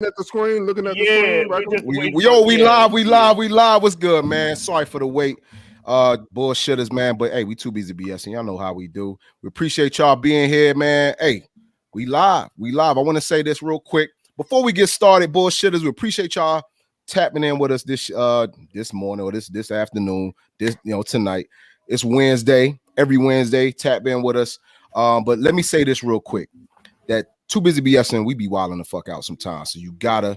at the screen, looking at the Yeah, screen. Right? we live. What's good, man? Sorry for the wait. Bullshitters, man. But hey, we too busy BSing. Y'all know how we do. We appreciate y'all being here, man. Hey, we live. I want to say this real quick. Before we get started, bullshitters, we appreciate y'all tapping in with us this morning or this afternoon, tonight. It's Wednesday. Every Wednesday, tap in with us. But let me say this real quick. That too busy BSing, we be wilding the fuck out sometimes. So you gotta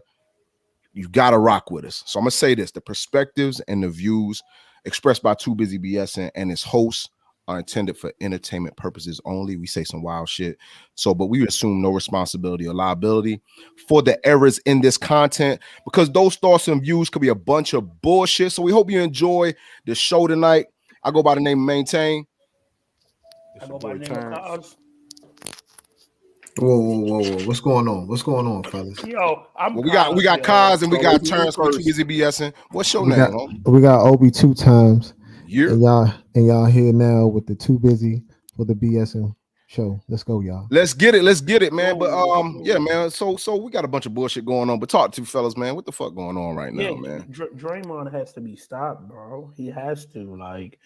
rock with us. So I'm gonna say this: the perspectives and the views expressed by Too Busy BSing and its hosts are intended for entertainment purposes only. We say some wild shit. But we assume no responsibility or liability for the errors in this content, because those thoughts and views could be a bunch of bullshit. So we hope you enjoy the show tonight. I go by the name of Maintain. I go by the name of Cos. Whoa. What's going on, fellas? Yo, we got Kaz and we got Terrence for Too Busy BSing. What's your name? We got Obi 2 times. Yeah. And y'all here now with the Too Busy for the BSing show. Let's go, y'all. Let's get it, man. But yeah, man. So we got a bunch of bullshit going on. But talk to fellas, man. What the fuck going on right now, man? Draymond has to be stopped, bro. He has to, like,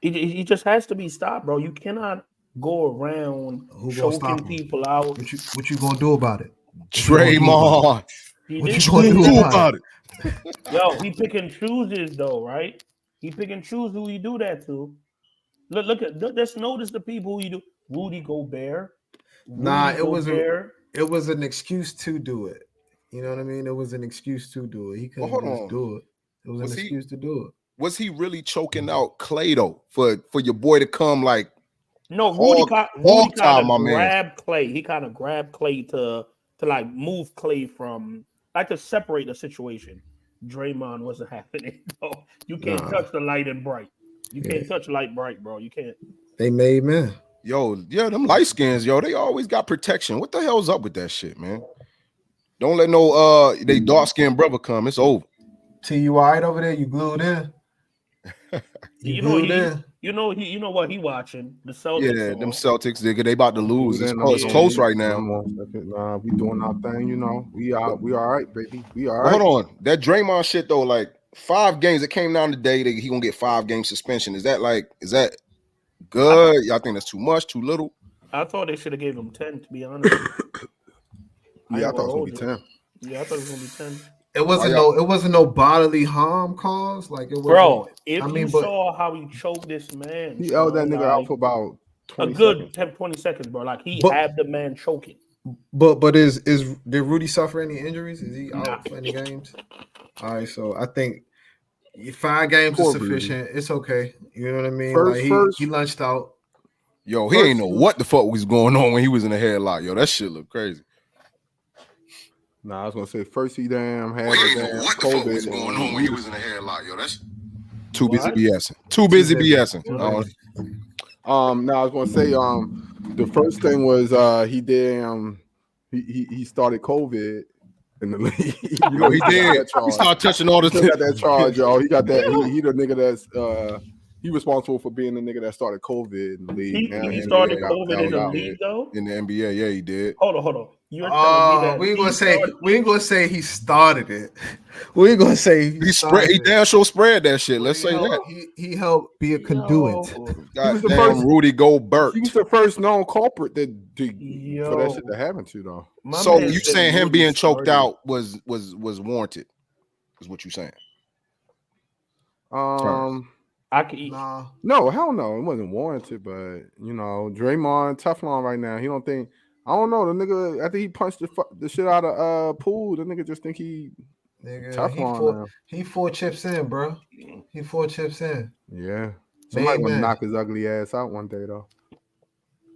he just has to be stopped, bro. You cannot go around choking people out. What you gonna do about it? Draymond. What you gonna do about it? Yo, he pick and chooses though, right? He pick and choose who he do that to. Let's notice the people who he do. Rudy Gobert. It was an excuse to do it. You know what I mean? It was an excuse to do it. He couldn't just do it. It was an excuse to do it. Was he really choking out Clay though? For your boy to come like? No, Rudy kind of grabbed Clay. He kind of grabbed Clay to like move Clay from, like, to separate the situation. Draymond wasn't happening. No, you can't touch the light and bright. You can't touch light bright, bro. You can't. They made men. Yo, yeah, them light skins, yo, they always got protection. What the hell's up with that shit, man? Don't let no they dark skinned brother come. It's over. T, you all right over there? You glued in? You know what he watching? The Celtics. Yeah, them Celtics, they about to lose. It's close right now. Nah, we doing our thing, you know. We all right, baby. We all right. Hold on. That Draymond shit though, like 5 games. It came down today that he gonna get 5-game suspension. Is that good? Y'all think that's too much, too little? I thought they should have gave him 10, to be honest. Yeah, I thought it was gonna be 10. Yeah, I thought it was gonna be 10. It wasn't no bodily harm caused. Like it was. Bro, you saw how he choked this man, he held that nigga out for about 20 20 seconds, bro. Like he had the man choking. But did Rudy suffer any injuries? Is he out for any games? All right, so I think 5 games is sufficient. It's okay. You know what I mean? He lunched out. Yo, he ain't know what the fuck was going on when he was in the headlock. Yo, that shit look crazy. Nah, I was gonna say first he damn had what COVID. The fuck was going on when he was in the headlock, yo? That's too busy BSing. Too busy BSing. Now I was gonna say the first thing was he started COVID in the league. You know, he did. He started touching all the things. He got that charge, y'all. He got that. He the nigga that's he responsible for being the nigga that started COVID in the league. He started COVID in the league though? In the NBA, yeah, he did. Hold on. You're telling me that we ain't gonna say he started it. We ain't gonna say he damn sure spread that shit. Let's say that. He helped be a conduit. Goddamn Rudy Gobert. He was the first known culprit for that shit to happen to though. So you saying him being choked out was warranted? Is what you saying? No, hell no, it wasn't warranted. But you know, Draymond Teflon right now. He don't think. I don't know. The nigga after he punched the shit out of Poole, the nigga just think he Teflon. He 4 chips in, bro. He 4 chips in. Yeah. Somebody gonna knock his ugly ass out one day though.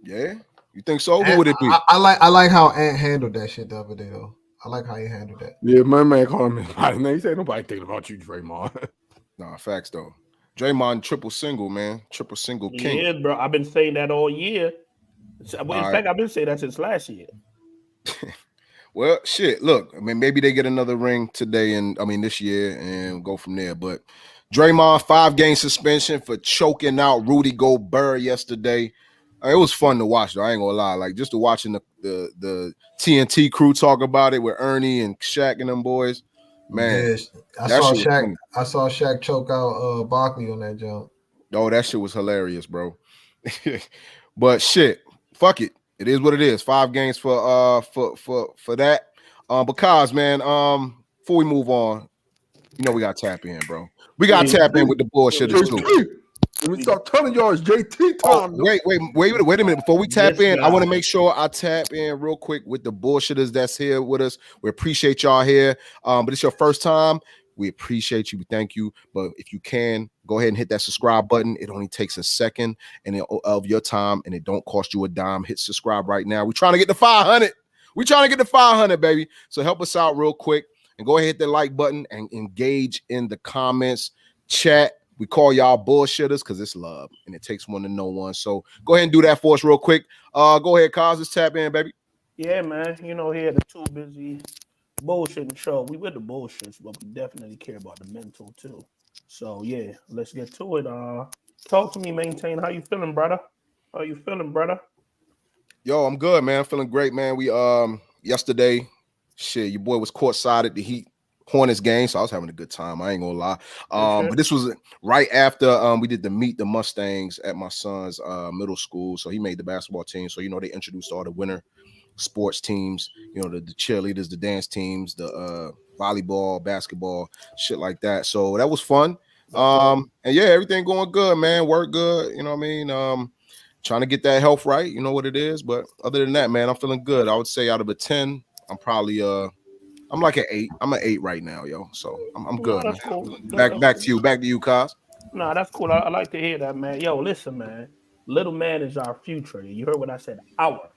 Yeah, you think so? Who would it be? I like how Ant handled that shit the other day though. I like how he handled that. Yeah, my man called him by his name. He said nobody thinking about you, Draymond. Nah, facts though. Draymond triple single king. Yeah, bro. I've been saying that all year. In fact, I've been saying that since last year. Well, shit. Look, I mean, maybe they get another ring this year and go from there. But Draymond 5-game suspension for choking out Rudy Gobert yesterday. It was fun to watch, though. I ain't gonna lie. Like just to watching the TNT crew talk about it with Ernie and Shaq and them boys. Man, I saw Shaq choke out Barkley on that jump. Oh, that shit was hilarious, bro. But shit, fuck it. It is what it is. 5 games for that. Because man, before we move on, you know we gotta tap in, bro. We gotta tap in with the bullshitters too. Let me start telling y'all it's JT time. Wait a minute. Before we tap in, I want to make sure I tap in real quick with the bullshitters that's here with us. We appreciate y'all here. But it's your first time. We appreciate you. We thank you. But if you can, go ahead and hit that subscribe button. It only takes a second of your time, and it don't cost you a dime. Hit subscribe right now. We're trying to get to 500. We're trying to get to 500, baby. So help us out real quick. And go ahead and hit the like button and engage in the comments, chat. We call y'all bullshitters because it's love and it takes one to know one. So go ahead and do that for us real quick. Go ahead, Kaz. Let's tap in, baby. Yeah, man. You know, here the Too Busy bullshitting show. We with the bullshits, but we definitely care about the mental too. So yeah, let's get to it. Talk to me, Maintain. How you feeling, brother? How you feeling, brother? Yo, I'm good, man. I'm feeling great, man. We yesterday, shit, your boy was courtside at the Heat Hornets game, so I was having a good time. I ain't gonna lie. But this was right after we did the Meet the Mustangs at my son's middle school. So he made the basketball team. So you know they introduced all the winter sports teams, you know, the cheerleaders, the dance teams, the volleyball, basketball, shit like that. So that was fun. And yeah, everything going good, man. Work good, you know what I mean? Trying to get that health right, you know what it is. But other than that, man, I'm feeling good. I would say out of a 10, I'm probably I'm like an 8. I'm an 8 right now, yo. So I'm good. That's cool. Back to you, Kaz. Nah, that's cool. I like to hear that, man. Yo, listen, man. Little man is our future. You heard what I said? Our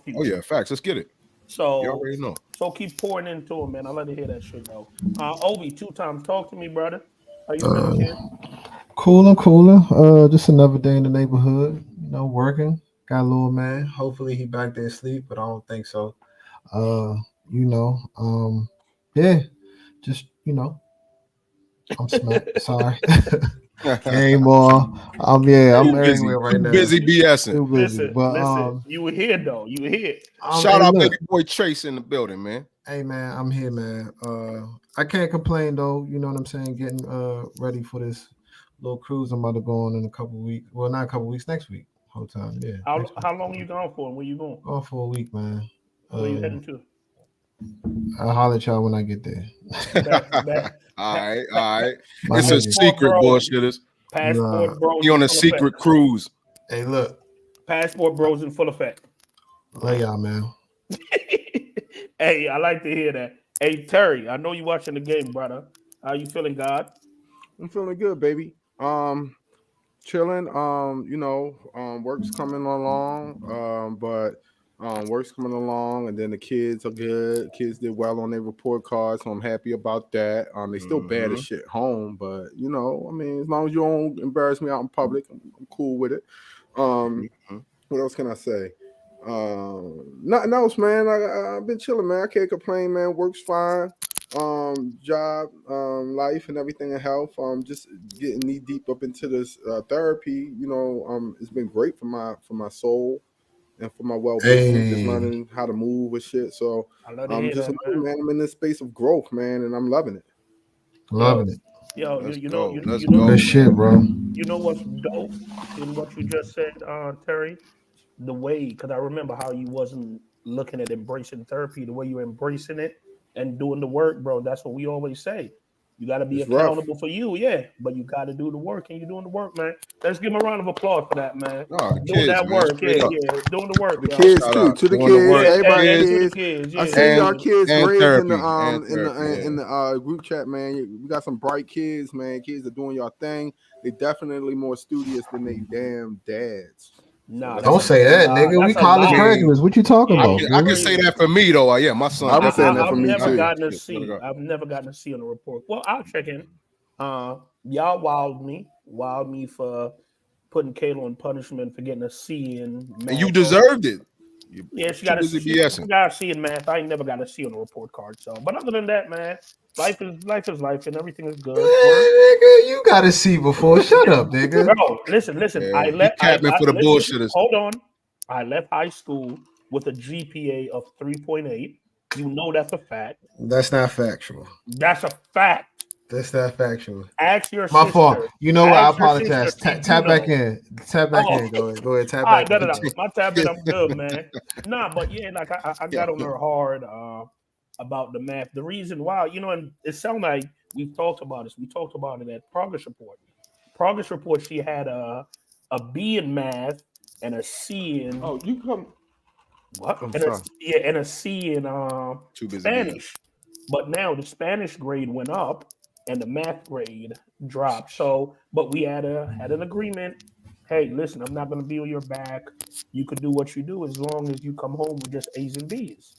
future. Oh yeah, facts. Let's get it. So you already know. So keep pouring into him, man. I like to hear that shit, though. Obi, 2 times. Talk to me, brother. How you feeling, kid? Cooler. Just another day in the neighborhood. You know, working. Got a little man. Hopefully he back there asleep, but I don't think so. Yeah, just I'm smacked. Sorry. Game on. I'm everywhere right now. Busy BSing. Too busy. Listen, you were here though. You were here. Shout out baby boy Trace in the building, man. Hey man, I'm here, man. I can't complain though. You know what I'm saying? Getting ready for this little cruise I'm about to go on in a couple weeks. Well, not a couple weeks. Next week. Whole time. Yeah. How long you going for? Where you going? Going for a week, man. Where you heading to? I'll holler at y'all when I get there. All right. It's a secret, bullshitters. Passport bros. You on a secret cruise. Hey, look. Passport bros in full effect. Lay y'all, man. Hey, I like to hear that. Hey, Terry, I know you watching the game, brother. How you feeling, God? I'm feeling good, baby. Chilling. Work's coming along. Work's coming along, and then the kids are good. Kids did well on their report cards, so I'm happy about that. They still bad as shit home, but as long as you don't embarrass me out in public, I'm cool with it. What else can I say? Nothing else, man. I've been chilling, man. I can't complain, man. Work's fine. Job, life, and everything in health. Just getting knee deep up into this therapy. It's been great for my soul. And for my well-being, just learning how to move with shit. So I'm just man. I'm in this space of growth, man, and I'm loving it. Loving it. Yo, you know, good shit, bro. You know what's dope in what you just said, Terry? The way, because I remember how you wasn't looking at embracing therapy, the way you're embracing it and doing the work, bro. That's what we always say. You got to be accountable for you, but you got to do the work, and you're doing the work, man. Let's give him a round of applause for that, man. Doing that work, doing the work. The kids too, to the kids, everybody kids. I see y'all kids raised in the group chat, man. We got some bright kids, man. Kids are doing your thing. They definitely more studious than they damn dads. Nah, don't say that, nigga. We college graduates. What you talking about? I can say that for me though. Yeah, my son. I'm saying that for me too. I've never gotten to see on the report. Well, I'll check in. Y'all wowed me for putting Kayla on punishment for getting a C in. And you deserved it. Yeah, she got a C in math. I ain't never got a C on the report card. So, but other than that, man, life is life, and everything is good. Nigga, you got a C before. Shut up, nigga. Bro, listen. I for the bullshitters. Hold on. I left high school with a GPA of 3.8. You know that's a fact. That's not factual. That's a fact. That's not factual. Ask your My sister. fault. You know what? I apologize. Tap back in. Tap back in. Go ahead. Tap back in. My tap in, I'm good, man. Nah, but yeah, like I got on her hard about the math. The reason why, and it sounds like we've talked about this. We talked about it at Progress Report. Progress Report, she had a B in math and a C in. Oh, you come. What? And a C in Spanish. But now the Spanish grade went up and the math grade dropped. So, but we had an agreement. Hey, listen, I'm not going to be on your back. You could do what you do as long as you come home with just A's and B's.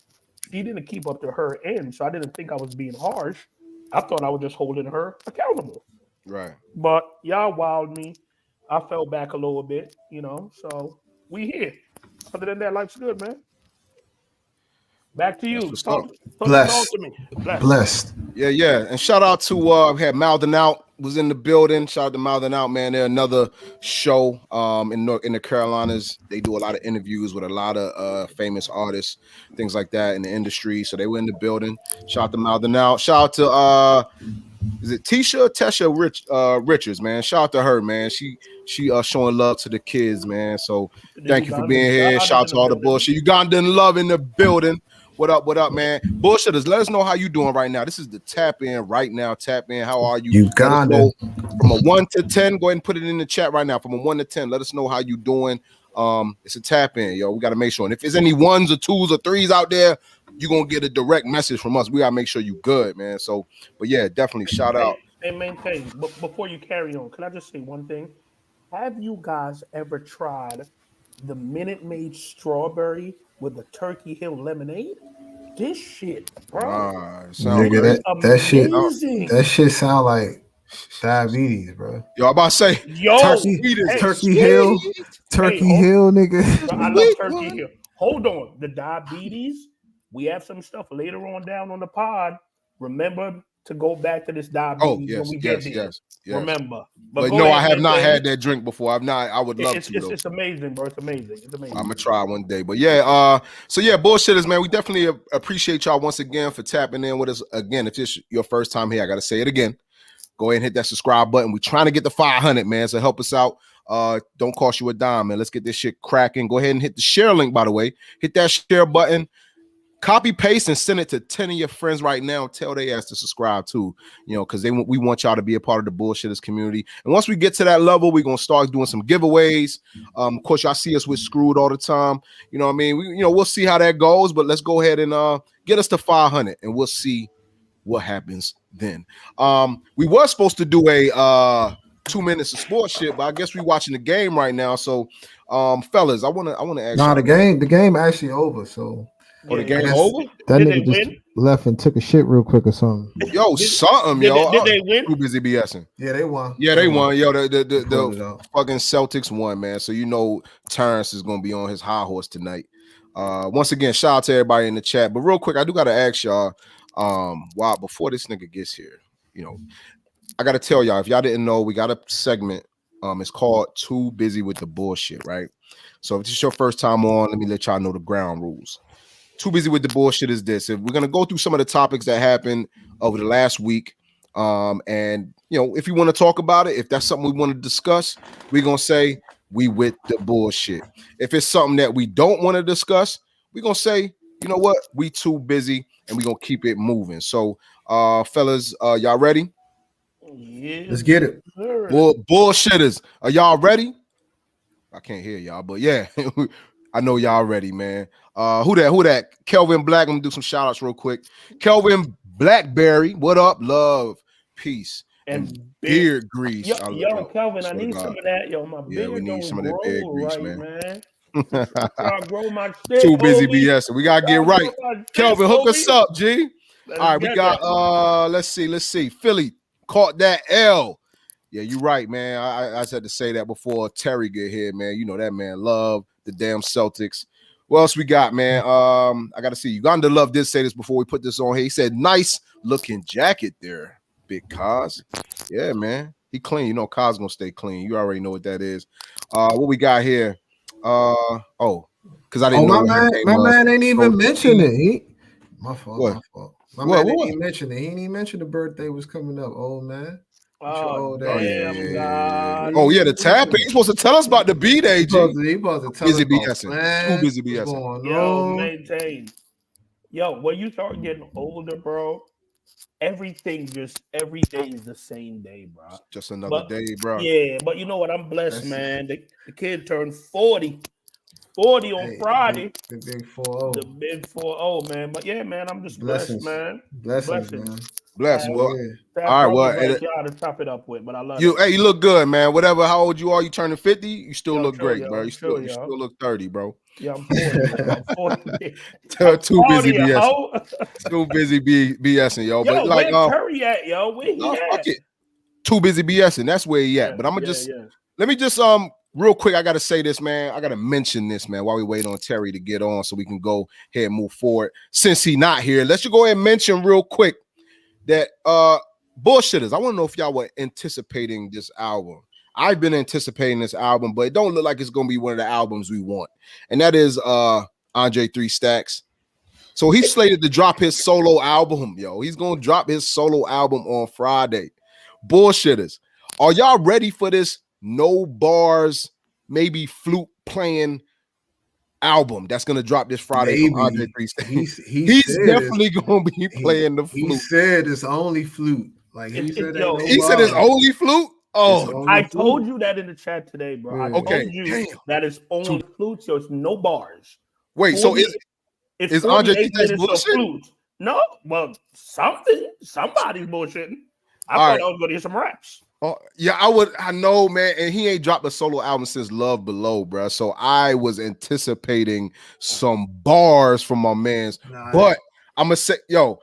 She didn't keep up to her end, so I didn't think I was being harsh. I thought I was just holding her accountable. Right. But y'all wowed me. I fell back a little bit, so we here. Other than that, life's good, man. Back to you. Talk to me. Blessed. Yeah. And shout out to we had Mouthing Out was in the building. Shout out to Mouthing Out, man. They're another show in the Carolinas. They do a lot of interviews with a lot of famous artists, things like that in the industry. So they were in the building. Shout out to Mouthing Out. Shout out to is it Tesha Richards, man? Shout out to her, man. She showing love to the kids, man. So thank you for being here. Shout out to all the bullshit. Ugandan love in the building. What up, man? Bullshitters, let us know how you doing right now. This is the tap in right now. Tap in. How are you? Uganda. From a 1 to 10, go ahead and put it in the chat right now. From a 1 to 10, let us know how you doing. It's a tap in, yo. We got to make sure. And if there's any 1s or 2s or 3s out there, you're going to get a direct message from us. We got to make sure you good, man. So, but yeah, definitely shout out. And maintain. But before you carry on, can I just say one thing? Have you guys ever tried the Minute Maid strawberry with the Turkey Hill lemonade? This shit, bro. Nigga, that shit sound like diabetes, bro. Yo, I'm about to say, Turkey Hill, nigga. Bro, I love Turkey Hill. Hold on, the diabetes. We have some stuff later on down on the pod. Remember to go back to this diabetes. Oh, yes. Remember. But no, I have not had that drink before. I would love to. It's amazing, bro. It's amazing. I'm gonna try one day. But yeah, so yeah, bullshitters, man. We definitely appreciate y'all once again for tapping in with us. Again, if it's your first time here, I gotta say it again. Go ahead and hit that subscribe button. We're trying to get to 500, man. So help us out. Don't cost you a dime, man. Let's get this shit cracking. Go ahead and hit the share link, by the way. Hit that share button. Copy, paste, and send it to 10 of your friends right now. Tell they ass to subscribe too, because we want y'all to be a part of the Bullshitters community. And once we get to that level, we're gonna start doing some giveaways. Of course, y'all see us with Screwed all the time. You know what I mean? We'll see how that goes, but let's go ahead and get us to 500, and we'll see what happens then. We were supposed to do a 2 minutes of sports shit, but I guess we're watching the game right now. So, fellas, I wanna ask. Nah, the game actually over. So. Oh, the game over? That nigga just left and took a shit real quick or something. Yo, something, yo. Did they win? Too busy BSing. Yeah, they won. Yeah, they won. Yo, the fucking Celtics won, man. So Terrence is gonna be on his high horse tonight. Once again, shout out to everybody in the chat. But real quick, I do gotta ask y'all, before this nigga gets here, I gotta tell y'all, if y'all didn't know, we got a segment. It's called Too Busy with the Bullshit, right? So if this is your first time on, let me let y'all know the ground rules. Too busy with the bullshit is this. If we're gonna go through some of the topics that happened over the last week, and if you want to talk about it, if that's something we want to discuss, we're gonna say we with the bullshit. If it's something that we don't want to discuss, we're gonna say, you know what, we too busy, and we're gonna keep it moving. So, fellas, y'all ready? Yeah, let's get it. Bullshitters, are y'all ready? I can't hear y'all, but yeah, I know y'all ready, man. Who that? Kelvin Black. I'm gonna do some shout outs real quick. Kelvin Blackberry, what up? Love, peace, and beard grease. Yo, Kelvin, I need some of that. Yo, my beard we need some of that beard grease, man. I grow my shit, too busy BS. We gotta get right. Kelvin, hook us up, G. All right, we got let's see. Philly caught that L. Yeah, you're right, man. I just had to say that before Terry get here, man. You know that man love the damn Celtics. What else we got, man? I gotta see. Uganda Love did say this before we put this on here. He said, "Nice looking jacket there, Big Kaz." Yeah, man. He clean. You know, Kaz gonna stay clean. You already know what that is. What we got here? Because I didn't know my man ain't even mention it. My fault. What? My fault. My man didn't even mention it. He didn't even mention the birthday was coming up, old man. Oh, damn, God. Oh, yeah, the tapping. He's supposed to tell us about the B-Day, G. He supposed to tell us Too busy BSing. Yo, maintain. Yo, when you start getting older, bro, every day is the same day, bro. Just another day, bro. Yeah, but you know what? I'm blessed, man. The kid turned 40 on Friday. The big 4-0. The big 4-0, man. But yeah, man, I'm just blessed, man. Blessings, man. Blessed, boy. Yeah. All right, well, y'all to top it up with, but I love you. Hey, you look good, man. Whatever, how old you are, you turning 50, you still look great, bro. You still look 30, bro. Yeah, I'm 40. I'm 40. Too busy BSing. Too busy BSing, yo. But like, where Curry at, yo? Where he at? Fuck it. Too busy BSing. That's where he at. But I'm gonna let me just real quick. I gotta say this, man. I gotta mention this, man. While we wait on Terry to get on, so we can go ahead and move forward. Since he not here, let's just go ahead and mention real quick that bullshitters. I want to know if y'all were anticipating this album. I've been anticipating this album, but it don't look like it's gonna be one of the albums we want, and that is Andre 3 Stacks. So he's slated to drop his solo album, yo. He's gonna drop his solo album on Friday. Bullshitters, are y'all ready for this no bars, maybe flute playing album that's gonna drop this Friday from Andre 3 Stacks? He's definitely gonna be playing the flute. He said it's only flute. Like he said it's only flute. Oh, I told you that in the chat today, bro. Yeah. I told you that it's only flute, so it's no bars. Wait, so is Andre 3 Stacks bullshit? No, well, somebody's bullshitting. I thought I was gonna get some raps. Oh yeah, I know, man, and he ain't dropped a solo album since Love Below, bro. So I was anticipating some bars from my man's, but I'm gonna say, yo,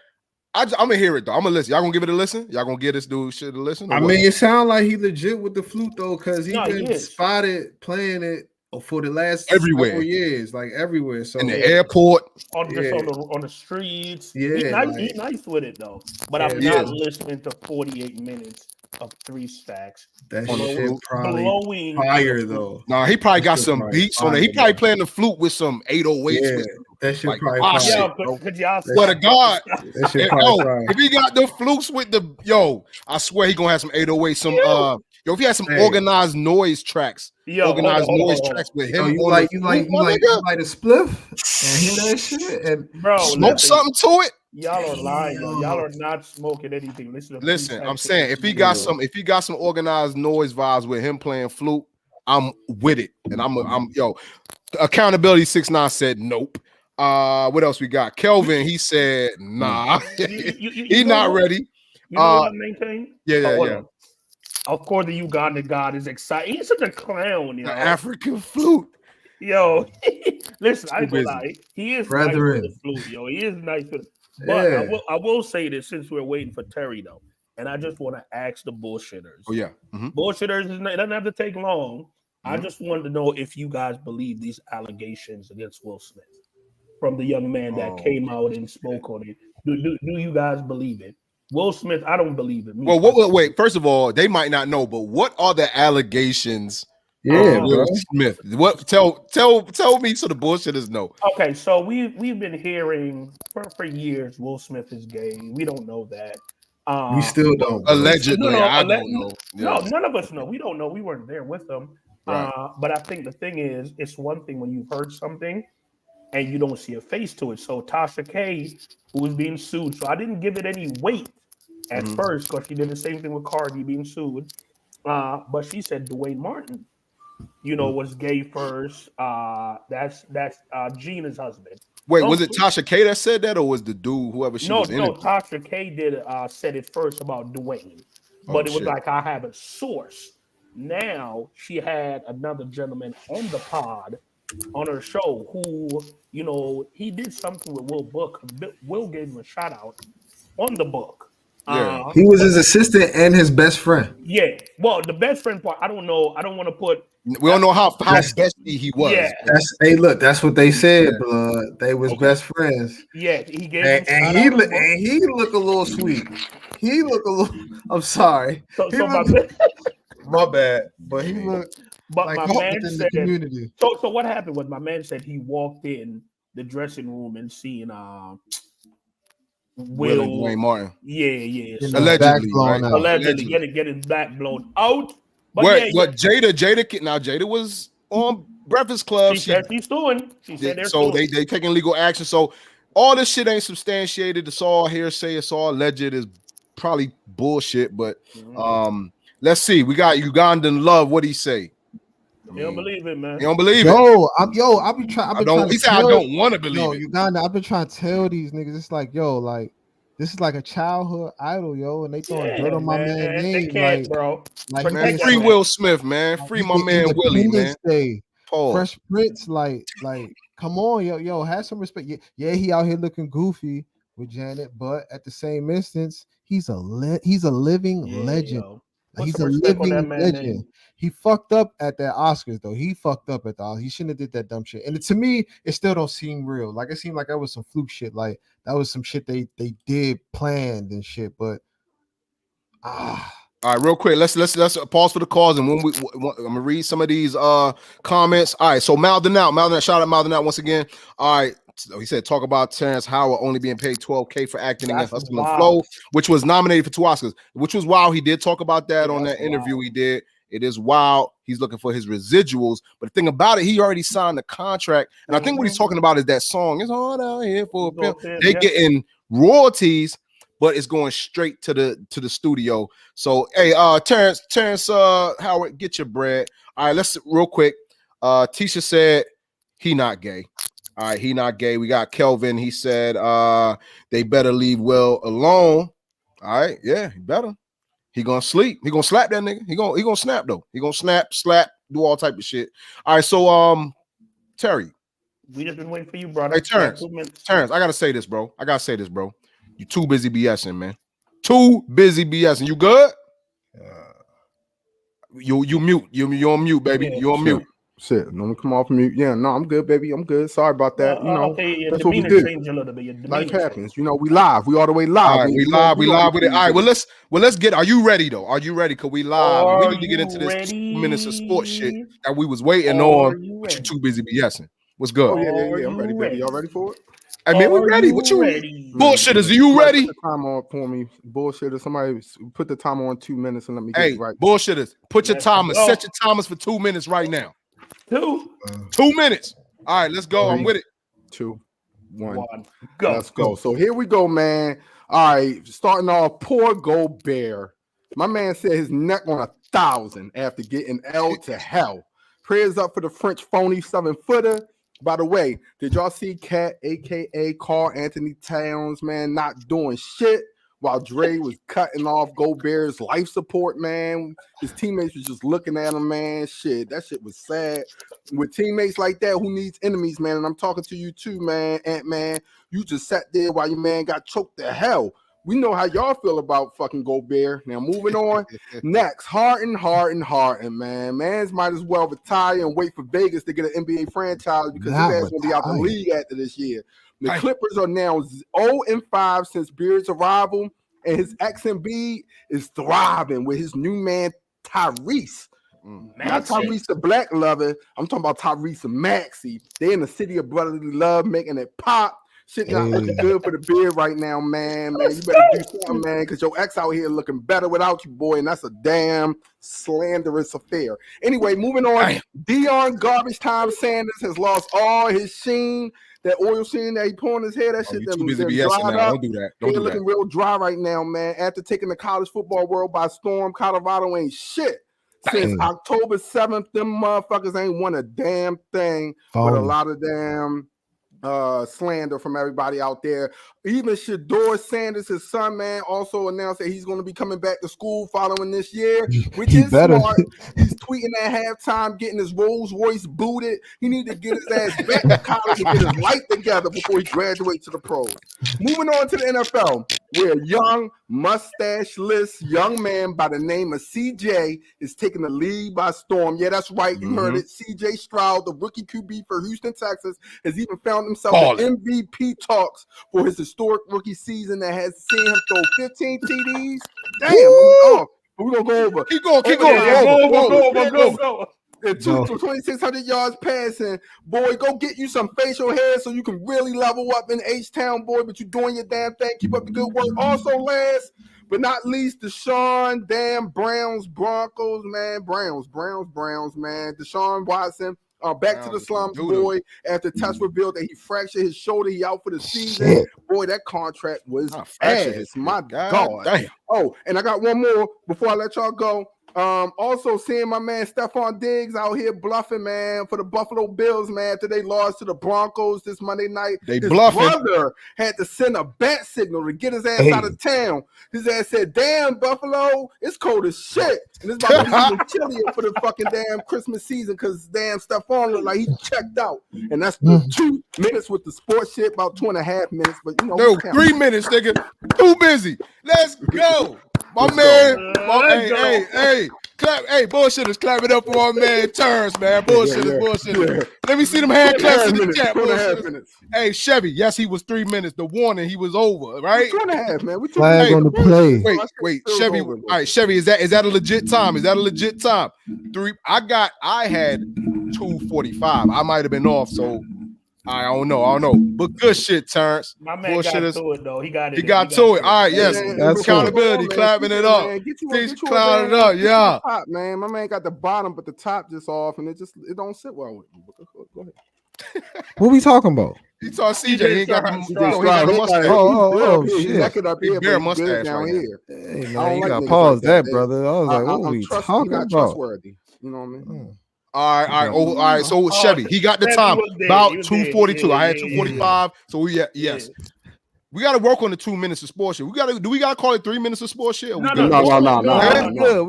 I'm gonna hear it though. I'm gonna listen. Y'all gonna give it a listen? Y'all gonna give this dude shit a listen? I mean, it sounds like he legit with the flute though, because he's been spotted playing it for the last several years, like everywhere. So in the airport, on the streets. Yeah, he's nice with it though. But I'm not listening to 48 minutes of 3 Stacks. That shit probably fire though. Nah, he probably got some beats on it. He probably playing the flute with some 808s. Yeah, that shit probably fire. Could y'all swear to God, if he got the flutes with the I swear he gonna have some 808, some if he had some organized noise tracks, tracks with him. You like a spliff and hear that shit and bro, smoke something to it. Y'all are lying, though. Y'all are not smoking anything. Listen, I'm saying if he got some organized noise vibes with him playing flute, I'm with it. And I'm accountability 6ix9ine said nope. What else we got? Kelvin, he said nah. He's not ready. You know what I maintain? Yeah. Of course, the Ugandan god is excited. He's such a clown, The African flute. Yo, listen, I ain't gonna lie. He is nice with the flute, yo. He is nice with it. But I will say this since we're waiting for Terry, though. And I just want to ask the bullshitters. Oh, yeah. Bullshitters, it doesn't have to take long. I just wanted to know if you guys believe these allegations against Will Smith from the young man that came out and spoke on it. Do you guys believe it? Will Smith, I don't believe it. Well, wait. First of all, they might not know, but what are the allegations? Will Smith. What? Tell me so the bullshitters know. Okay, so we've been hearing for years Will Smith is gay. We don't know that. We still don't. Allegedly, I don't know. No, none of us know. We don't know. We weren't there with them. Right. But I think the thing is, it's one thing when you've heard something and you don't see a face to it. So Tasha K, who was being sued, so I didn't give it any weight at first because she did the same thing with Cardi being sued. But she said Dwayne Martin, was gay first. That's Gina's husband. Wait, was it Tasha K that said that, or was the dude whoever she was in? No, Tasha K did said it first about Dwayne, but it was like I have a source. Now she had another gentleman on the pod on her show who, he did something with Will Book. Will gave him a shout out on the book. Yeah. He was his assistant and his best friend. Yeah. Well, the best friend part, I don't know. I don't want to put. We don't know how bestie he was. Yeah. That's what they said, blood. They was best friends. Yeah, he gave and he look a little sweet. He look a little. I'm sorry. So my bad. But he looked. But like my man in said. The community. So what happened was my man said he walked in the dressing room and seen Will and Dwayne Martin. Yeah. So allegedly, right? Allegedly getting back blown out. But Jada now Jada was on Breakfast Club. She said she's suing. She said they're so suing. they taking legal action. So all this shit ain't substantiated. It's all hearsay. It's all alleged. It's probably bullshit. But let's see. We got Ugandan Love. What he say? You don't believe it, man. You don't believe it? I've been trying. He said I don't want to believe it. Uganda. I've been trying to tell these niggas. It's like, like this is like a childhood idol, and they throwing dirt on my man name. They can't, bro. Like, man, free Will Smith, man. Free my man Willie, man. Fresh Prince, like, come on, yo, have some respect. Yeah, he out here looking goofy with Janet, but at the same instance, he's a living legend. He's a living legend. He fucked up at that Oscars though. He fucked up at the Oscars. He shouldn't have did that dumb shit. And to me, it still don't seem real. Like it seemed like that was some fluke shit. Like that was some shit they did planned and shit. But all right, real quick. Let's pause for the cause, and when I'm gonna read some of these comments. All right, so Malden out. Shout out Malden out once again. All right. So he said, talk about Terrence Howard only being paid $12,000 for acting in Hustle and Flow, which was nominated for 2 Oscars, which was wild. He did talk about that on that interview he did. It is wild. He's looking for his residuals. But the thing about it, he already signed the contract. And I think what he's talking about is that song. It's hard out here for a pimp. They getting royalties, but it's going straight to the studio. So, hey, Terrence Howard, get your bread. All right, let's real quick. Tisha said he not gay. All right, he not gay. We got Kelvin. He said they better leave Will alone. All right, yeah, he better. He gonna sleep. He gonna slap that nigga. He gonna snap though. He gonna snap, slap, do all type of shit. All right, so Terry. We just been waiting for you, brother. Hey, Terrence, I gotta say this, bro. You too busy BSing, man. Too busy BSing. You good? You mute. You're on mute, baby. You're on mute. Shit, let me come off mute. Yeah, no, I'm good, baby. I'm good. Sorry about that. That's what we do. Life happens. We live. We all the way live. All right, we live with it. All right, well, let's get. Are you ready though? Are you ready? Cause we live. We need to get into this 2 minutes of sports shit that we was waiting on. But you too busy BSing. What's good? Oh, yeah. I'm ready, baby. Y'all ready for it? I mean, we ready. What you ready? Bullshitters, are you ready? Put the time on for me. Bullshitters, somebody put the timer on 2 minutes and let me get it right. Bullshitters, put your timers. Set your timers for 2 minutes right now. 2 minutes. All right, let's go. 3, I'm with it. 2, 1. Go. Let's go. So here we go, man. All right, starting off, poor Gobert. My man said his neck on 1,000 after getting L to hell. Prayers up for the French phony 7-footer. By the way, did y'all see Cat, aka Karl Anthony Towns, man, not doing shit while Dre was cutting off Gobert's life support, man? His teammates was just looking at him, man. Shit, that shit was sad. With teammates like that, who needs enemies, man? And I'm talking to you too, man. Ant-Man, you just sat there while your man got choked to hell. We know how y'all feel about fucking Gobert. Now, moving on. Next, Harden, man. Mans might as well retire and wait for Vegas to get an NBA franchise because his ass will be out the league after this year. The Clippers are now 0-5 since Beard's arrival, and his ex Embiid is thriving with his new man, Tyrese. Not Tyrese the black lover. I'm talking about Tyrese and Maxey. They in the city of brotherly love, making it pop. Shit not looking good for the beard right now, man. You better do something, man, because your ex out here looking better without you, boy, and that's a damn slanderous affair. Anyway, moving on. Dion Garbage Time Sanders has lost all his sheen. That oil sheen that he put on his head, that shit that was dried up. Don't do that. He's looking real dry right now, man. After taking the college football world by storm, Colorado ain't shit. Since October 7th, them motherfuckers ain't won a damn thing with a lot of damn slander from everybody out there. Even Shedeur Sanders, his son, man, also announced that he's going to be coming back to school following this year, which is smart. He's tweeting at halftime, getting his Rolls Royce booted. He need to get his ass back to college and get his life together before he graduates to the pros. Moving on to the NFL. where a young mustache-less young man by the name of CJ is taking the league by storm. Yeah, that's right. You heard it. CJ Stroud, the rookie QB for Houston, Texas, has even found himself in MVP talks for his historic rookie season that has seen him throw 15 TDs. Damn, we're going to go over. Keep going. Go. And 2,600 yards passing. Boy, go get you some facial hair so you can really level up in H-Town, boy. But you're doing your damn thing. Keep up the good work. Also, last but not least, Deshaun Browns, man. Browns, man. Deshaun Watson. Back to the slums, boy. After test revealed that he fractured his shoulder, he out for the season. Shit. Boy, that contract was ass. My God. Damn. Oh, and I got one more before I let y'all go. Also seeing my man Stephon Diggs out here bluffing, man, for the Buffalo Bills, man, after they lost to the Broncos this Monday night. His brother had to send a bat signal to get his ass out of town. His ass said, damn, Buffalo, it's cold as shit. And it's about to be even chillier for the fucking damn Christmas season because damn Stephon looked like he checked out. And that's 2 minutes with the sports shit, about 2.5 minutes. But you know, no, 3 minutes, nigga. Too busy. Let's go. My man, hey, clap, hey, bullshitters, clap it up for my man Terrence, man. Bullshitters. Yeah. Let me see them hand claps in the chat. 2.5 minutes. Hey, Chevy, yes, he was 3 minutes. The warning, he was over, right? 2.5, man. We flag on the play. Wait, Chevy. All right, Chevy, is that a legit time? I had 2:45. I might have been off, so I don't know. But good shit, Terrence. My man got to it, though. He got it. He got to it. All right, yes. That's accountability. Clapping it up. He's clapping it up. Yeah. Top, man. My man got the bottom, but the top just off, and it don't sit well with me. Go ahead. What we talking about? He saw CJ. He ain't got the mustache. Oh, shit. Back it up here, bare mustache down here. Hey, man, you gotta pause that, brother. I was like, what are we talking about? Trustworthy. You know what I mean? All right. So Chevy, he got the time about 2:42. I had 2:45. So yes. We got to work on the 2 minutes of sports shit. Do we got to call it 3 minutes of sports shit? No. We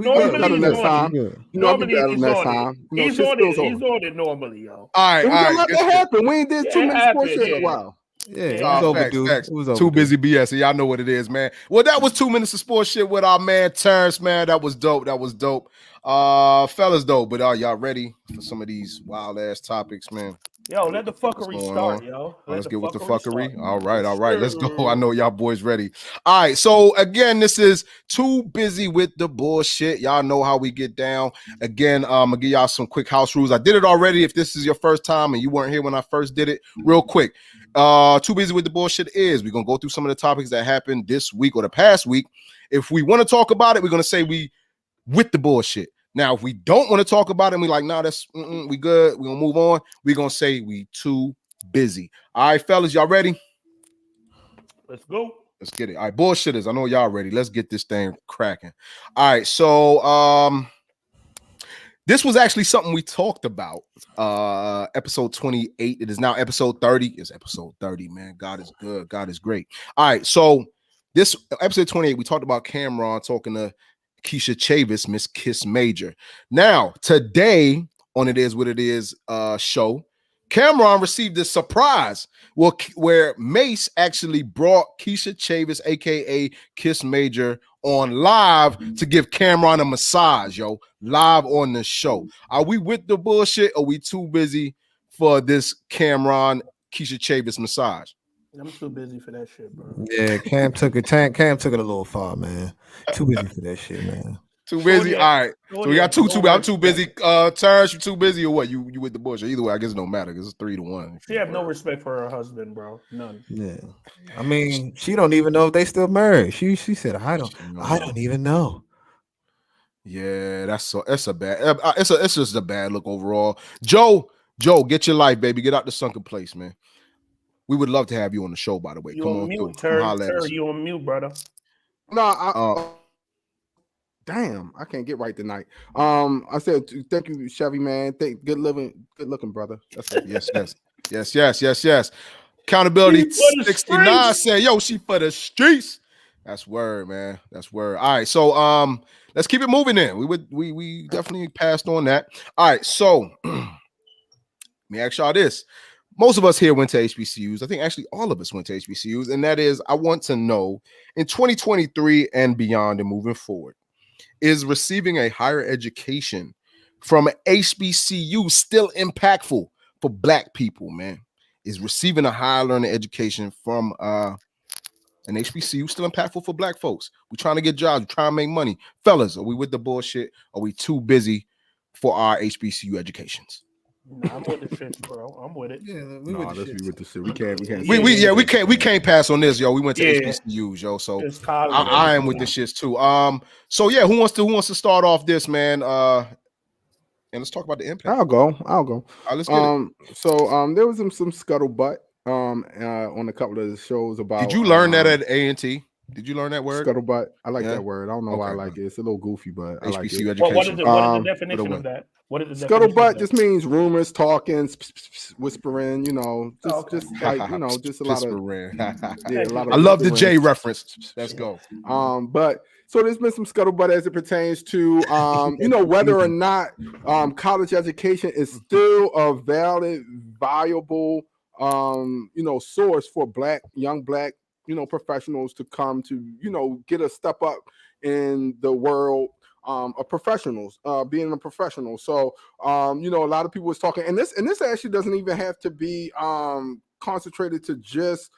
Normally next time. Next time. He's on it normally, yo. All right. Let that happen. We ain't did 2 minutes of sports shit in a while. Yeah, it was too busy BS. Y'all know what it is, man. Well, that was 2 minutes of sports shit with our man Terrence, man. That was dope. Fellas, though, but are y'all ready for some of these wild ass topics, man? Yo, let the fuckery start, yo. Let's get with the fuckery. All right. Let's go. I know y'all boys ready. All right. So again, this is Too Busy with the Bullshit. Y'all know how we get down. Again, I'm gonna give y'all some quick house rules. I did it already. If this is your first time and you weren't here when I first did it, real quick. Too Busy with the Bullshit is we're gonna go through some of the topics that happened this week or the past week. If we want to talk about it, we're gonna say we with the bullshit. Now, if we don't want to talk about it, and we like, nah, that's we good. We're gonna move on. We're gonna say we too busy. All right, fellas, y'all ready? Let's go. Let's get it. All right, bullshitters. I know y'all ready. Let's get this thing cracking. All right, so this was actually something we talked about. Episode 28. It is now episode 30. It's episode 30, man. God is good. God is great. All right, so this episode 28, we talked about Cameron talking to Keisha Chavis, Miss Kiss Major. Now, today on It Is What It Is show, Cameron received a surprise where Mace actually brought Keisha Chavis, aka Kiss Major, on live to give Cameron a massage, yo, live on the show. Are we with the bullshit or are we too busy for this Cameron Keisha Chavis massage? I'm too busy for that shit, bro. Yeah, Cam took it a little far, man. Too busy for that shit, man. Too busy. All right. So we got two. I'm too busy. Terrence, you too busy or what? You with the bullshit? Either way, I guess it don't matter because it's 3-1. She have no respect for her husband, bro. None. Yeah. I mean, she don't even know if they still married. She said, I don't even know. Yeah, it's just a bad look overall. Joe, get your life, baby. Get out the sunken place, man. We would love to have you on the show, by the way. You Come on on mute, through. You on mute, brother. No, damn, I can't get right tonight. I said thank you, Chevy, man. Good looking, brother. That's it. Yes. Accountability 69 said, yo, she for the streets. That's word, man. That's word. All right, so let's keep it moving in. We definitely passed on that. All right, so let me ask y'all this. most of us here went to HBCUs. I think actually all of us went to HBCUs, and that is, I want to know in 2023 and beyond and moving forward, is receiving a higher education from an HBCU still impactful for Black people, man? Is receiving a higher learning education from an HBCU still impactful for Black folks? We're trying to get jobs, we're trying to make money. Fellas, are we with the bullshit? Are we too busy for our HBCU educations? Nah, I'm with the shit, bro. I'm with it. Yeah, let's be with the shit. We can't. We can't pass on this, yo. We went to HBCUs, yo. So I am with the shits too. So yeah, who wants to start off this, man? And let's talk about the impact. I'll go. Let's get it. So there was some scuttlebutt on a couple of the shows about. Did you learn that at A&T? Did you learn that word? Scuttlebutt. I like that word. I don't know why I like it. It's a little goofy, but I like it. HBCU education. What is the definition of that? What is the scuttlebutt? Just means rumors, talking, whispering. You know, just like just a lot of. I love the J reference. Let's go. But so there's been some scuttlebutt as it pertains to whether or not college education is still a valid, viable source for young black professionals to come to get a step up in the world of professionals, being a professional. So a lot of people was talking, and this actually doesn't even have to be concentrated to just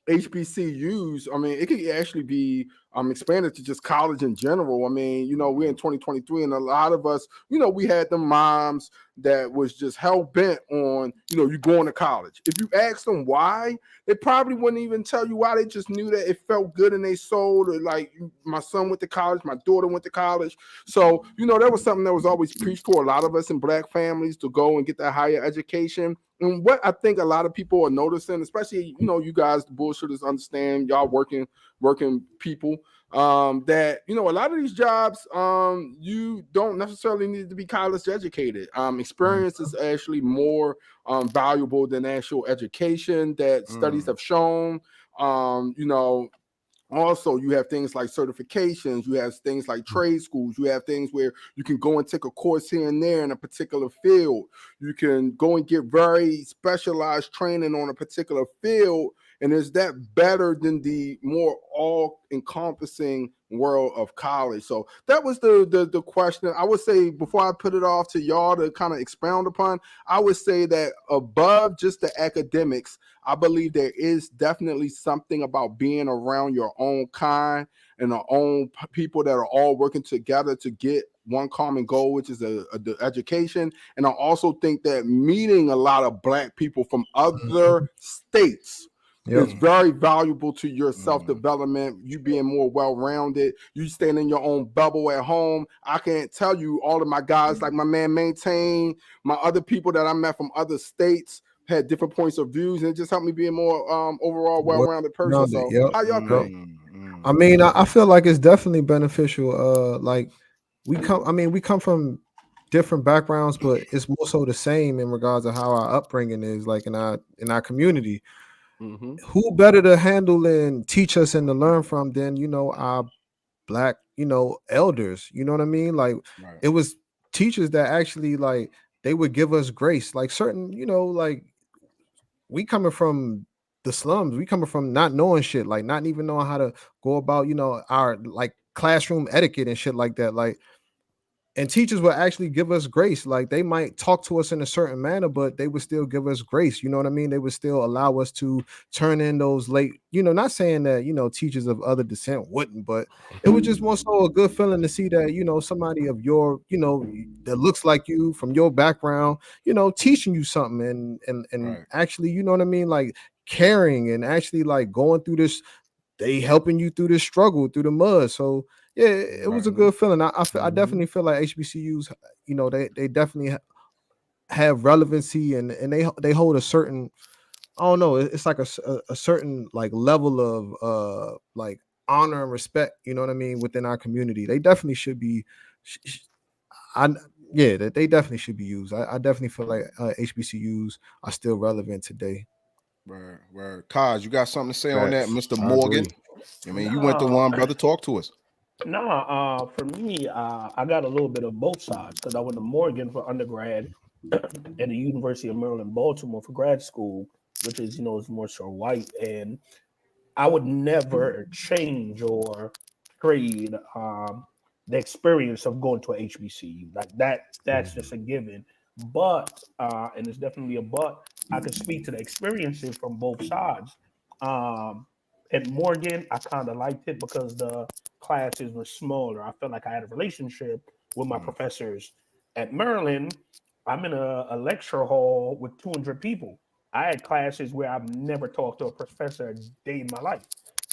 HBCUs. I mean, it could actually be expanded to just college in general. I mean, we're in 2023, and a lot of us, we had the moms that was just hell bent on, you going to college. If you ask them why, they probably wouldn't even tell you why. They just knew that it felt good in their soul. Like, my son went to college, my daughter went to college. So, that was something that was always preached to a lot of us in Black families, to go and get that higher education. And what I think a lot of people are noticing, especially, you guys, the bullshitters, understand, y'all working people, that, a lot of these jobs, you don't necessarily need to be college educated. Experience is actually more valuable than actual education, that studies have shown. Also, you have things like certifications, you have things like trade schools, you have things where you can go and take a course here and there in a particular field. You can go and get very specialized training on a particular field. And is that better than the more all-encompassing world of college? So that was the question. I would say, before I put it off to y'all to kind of expound upon, I would say that above just the academics, I believe there is definitely something about being around your own kind and our own people that are all working together to get one common goal, which is the education. And I also think that meeting a lot of Black people from other states is very valuable to your self-development, you being more well-rounded, you staying in your own bubble at home. I can't tell you, all of my guys, like my man Maintain, my other people that I met from other states, had different points of views, and it just helped me be a more overall well-rounded person. So how y'all think? I mean, I feel like it's definitely beneficial. Like, we come from different backgrounds, but it's more so the same in regards to how our upbringing is, like in our community. Who better to handle and teach us and to learn from than our Black elders? You know what I mean? Like, it was teachers that actually, like, they would give us grace. Like, certain, like, we coming from the slums, we coming from not knowing shit, like not even knowing how to go about our like classroom etiquette and shit like that. Like, and teachers will actually give us grace. Like, they might talk to us in a certain manner, but they would still give us grace. You know what I mean? They would still allow us to turn in those late, not saying that, teachers of other descent wouldn't, but it was just more so a good feeling to see that, somebody of your, that looks like you, from your background, teaching you something and actually, you know what I mean? Like, caring and actually like going through this, they helping you through this struggle, through the mud. So yeah, it was a good feeling. I definitely feel like HBCUs, they definitely have relevancy and they hold a certain, I don't know, it's like a certain like level of like honor and respect, you know what I mean, within our community. They definitely should be, they definitely should be used. I definitely feel like HBCUs are still relevant today. Right. Kaj, you got something to say on that, Mr. Morgan? I mean, you went to one, brother. Talk to us. For me, I got a little bit of both sides because I went to Morgan for undergrad, at the University of Maryland, Baltimore for grad school, which is, is more so white. And I would never change or trade the experience of going to a HBCU. Like that's just a given. But and it's definitely a but, I can speak to the experiences from both sides. At Morgan, I kind of liked it because the classes were smaller. I felt like I had a relationship with my professors. At Maryland, I'm in a lecture hall with 200 people. I had classes where I've never talked to a professor a day in my life.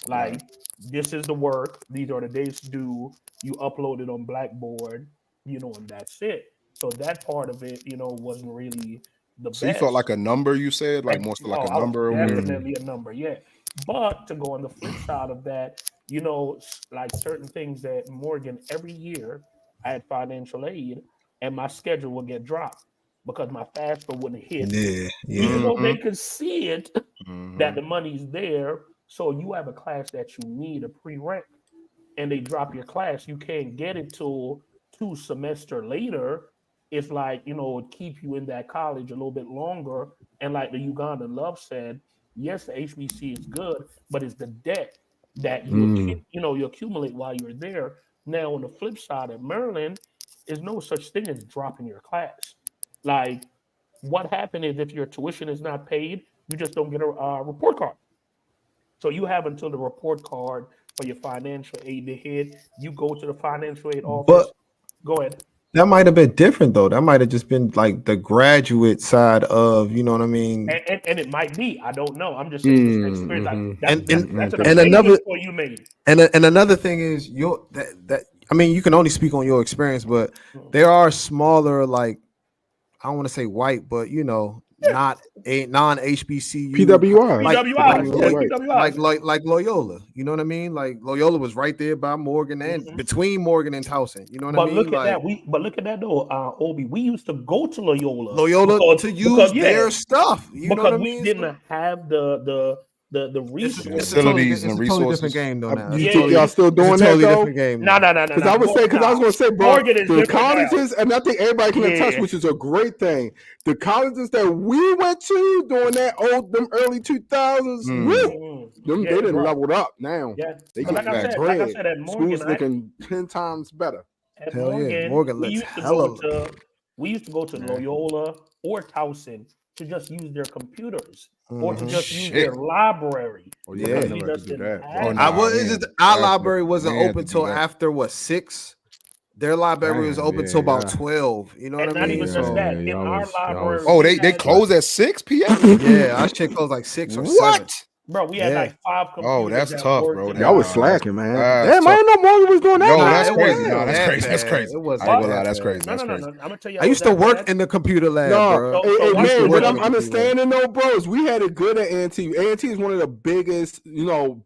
Like, this is the work. These are the days due. You upload it on Blackboard, and that's it. So that part of it, wasn't really the best. So you felt like a number, you said? Like more so like a number? Definitely a number, yeah. But to go on the flip side of that, like certain things at Morgan, every year I had financial aid and my schedule would get dropped because my FAFSA wouldn't hit. Yeah. Even though they could see it, that the money's there. So you have a class that you need, a prereq, and they drop your class. You can't get it till 2 semesters later. It's like, keep you in that college a little bit longer. And like the Ugandan Love said, yes, the HBC is good, but it's the debt that you accumulate while you're there. Now, on the flip side at Maryland, there's no such thing as dropping your class. Like, what happened is if your tuition is not paid, you just don't get a report card. So you have until the report card for your financial aid to hit. You go to the financial aid office. But go ahead. That might have been different though. That might have just been like the graduate side of, you know what I mean? And it might be. I don't know. I'm just saying this experience. Like, that's and another point you made. And another thing is I mean, you can only speak on your experience, but there are smaller, like, I don't want to say white, but not a non-HBCU PWI, like Loyola. You know what I mean? Like Loyola was right there by Morgan and between Morgan and Towson. You know what I mean? Look at that though, Obi. We used to go to Loyola to use their stuff. You know what I mean? We didn't have the resources. Facilities and resources. Totally different game though now. Y'all still doing that totally though? Different game. No. Because I was going to say, bro, the colleges, and I think everybody can attest, which is a great thing. The colleges that we went to during them early 2000s, they didn't level up now. Yeah, they like I said, at Morgan, schools looking 10 times better. At Morgan looks we used to go to Loyola or Towson to just use their computers or to just use their library. Oh yeah, our library wasn't open till after 6. Their library was open till about 12. You know what I mean? Not even just that. In our library, they close at 6 p.m. Yeah, our shit closed like 6 or 7. Bro, we had like 5 computers. Oh, that's tough, bro. Y'all was slacking, man. Damn, I didn't know Morgan was doing that. No, that's crazy. No, that's crazy. That's crazy. It was that's crazy. No. I'm gonna tell you. I used to work in the computer lab, bro. What I'm understanding though, bros, we had it good at A&T. A&T is one of the biggest, I mean,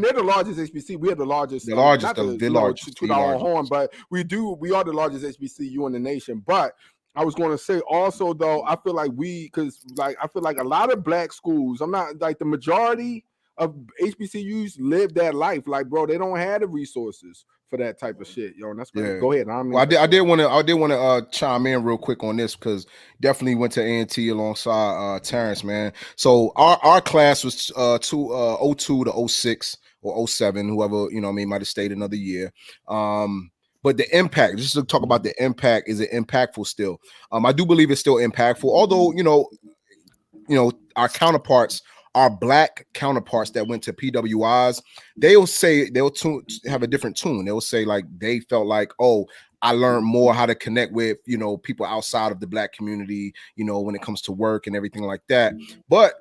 they're the largest HBC. We are the largest. The largest. To our own horn, but we are the largest HBCU in the nation. But I was going to say also though, I feel like I feel like a lot of black schools, I'm not like the majority of HBCUs live that life. Like, bro, they don't have the resources for that type of shit, yo. And that's great. Go ahead. I did want to chime in real quick on this because definitely went to A&T alongside Terrence, man. So our class was 02 to 06 or 07, whoever might have stayed another year. But the impact, just to talk about the impact, is it impactful still? I do believe it's still impactful, although our counterparts. Our black counterparts that went to PWIs, they'll have a different tune. They'll say like they felt like, oh, I learned more how to connect with people outside of the black community, when it comes to work and everything like that. But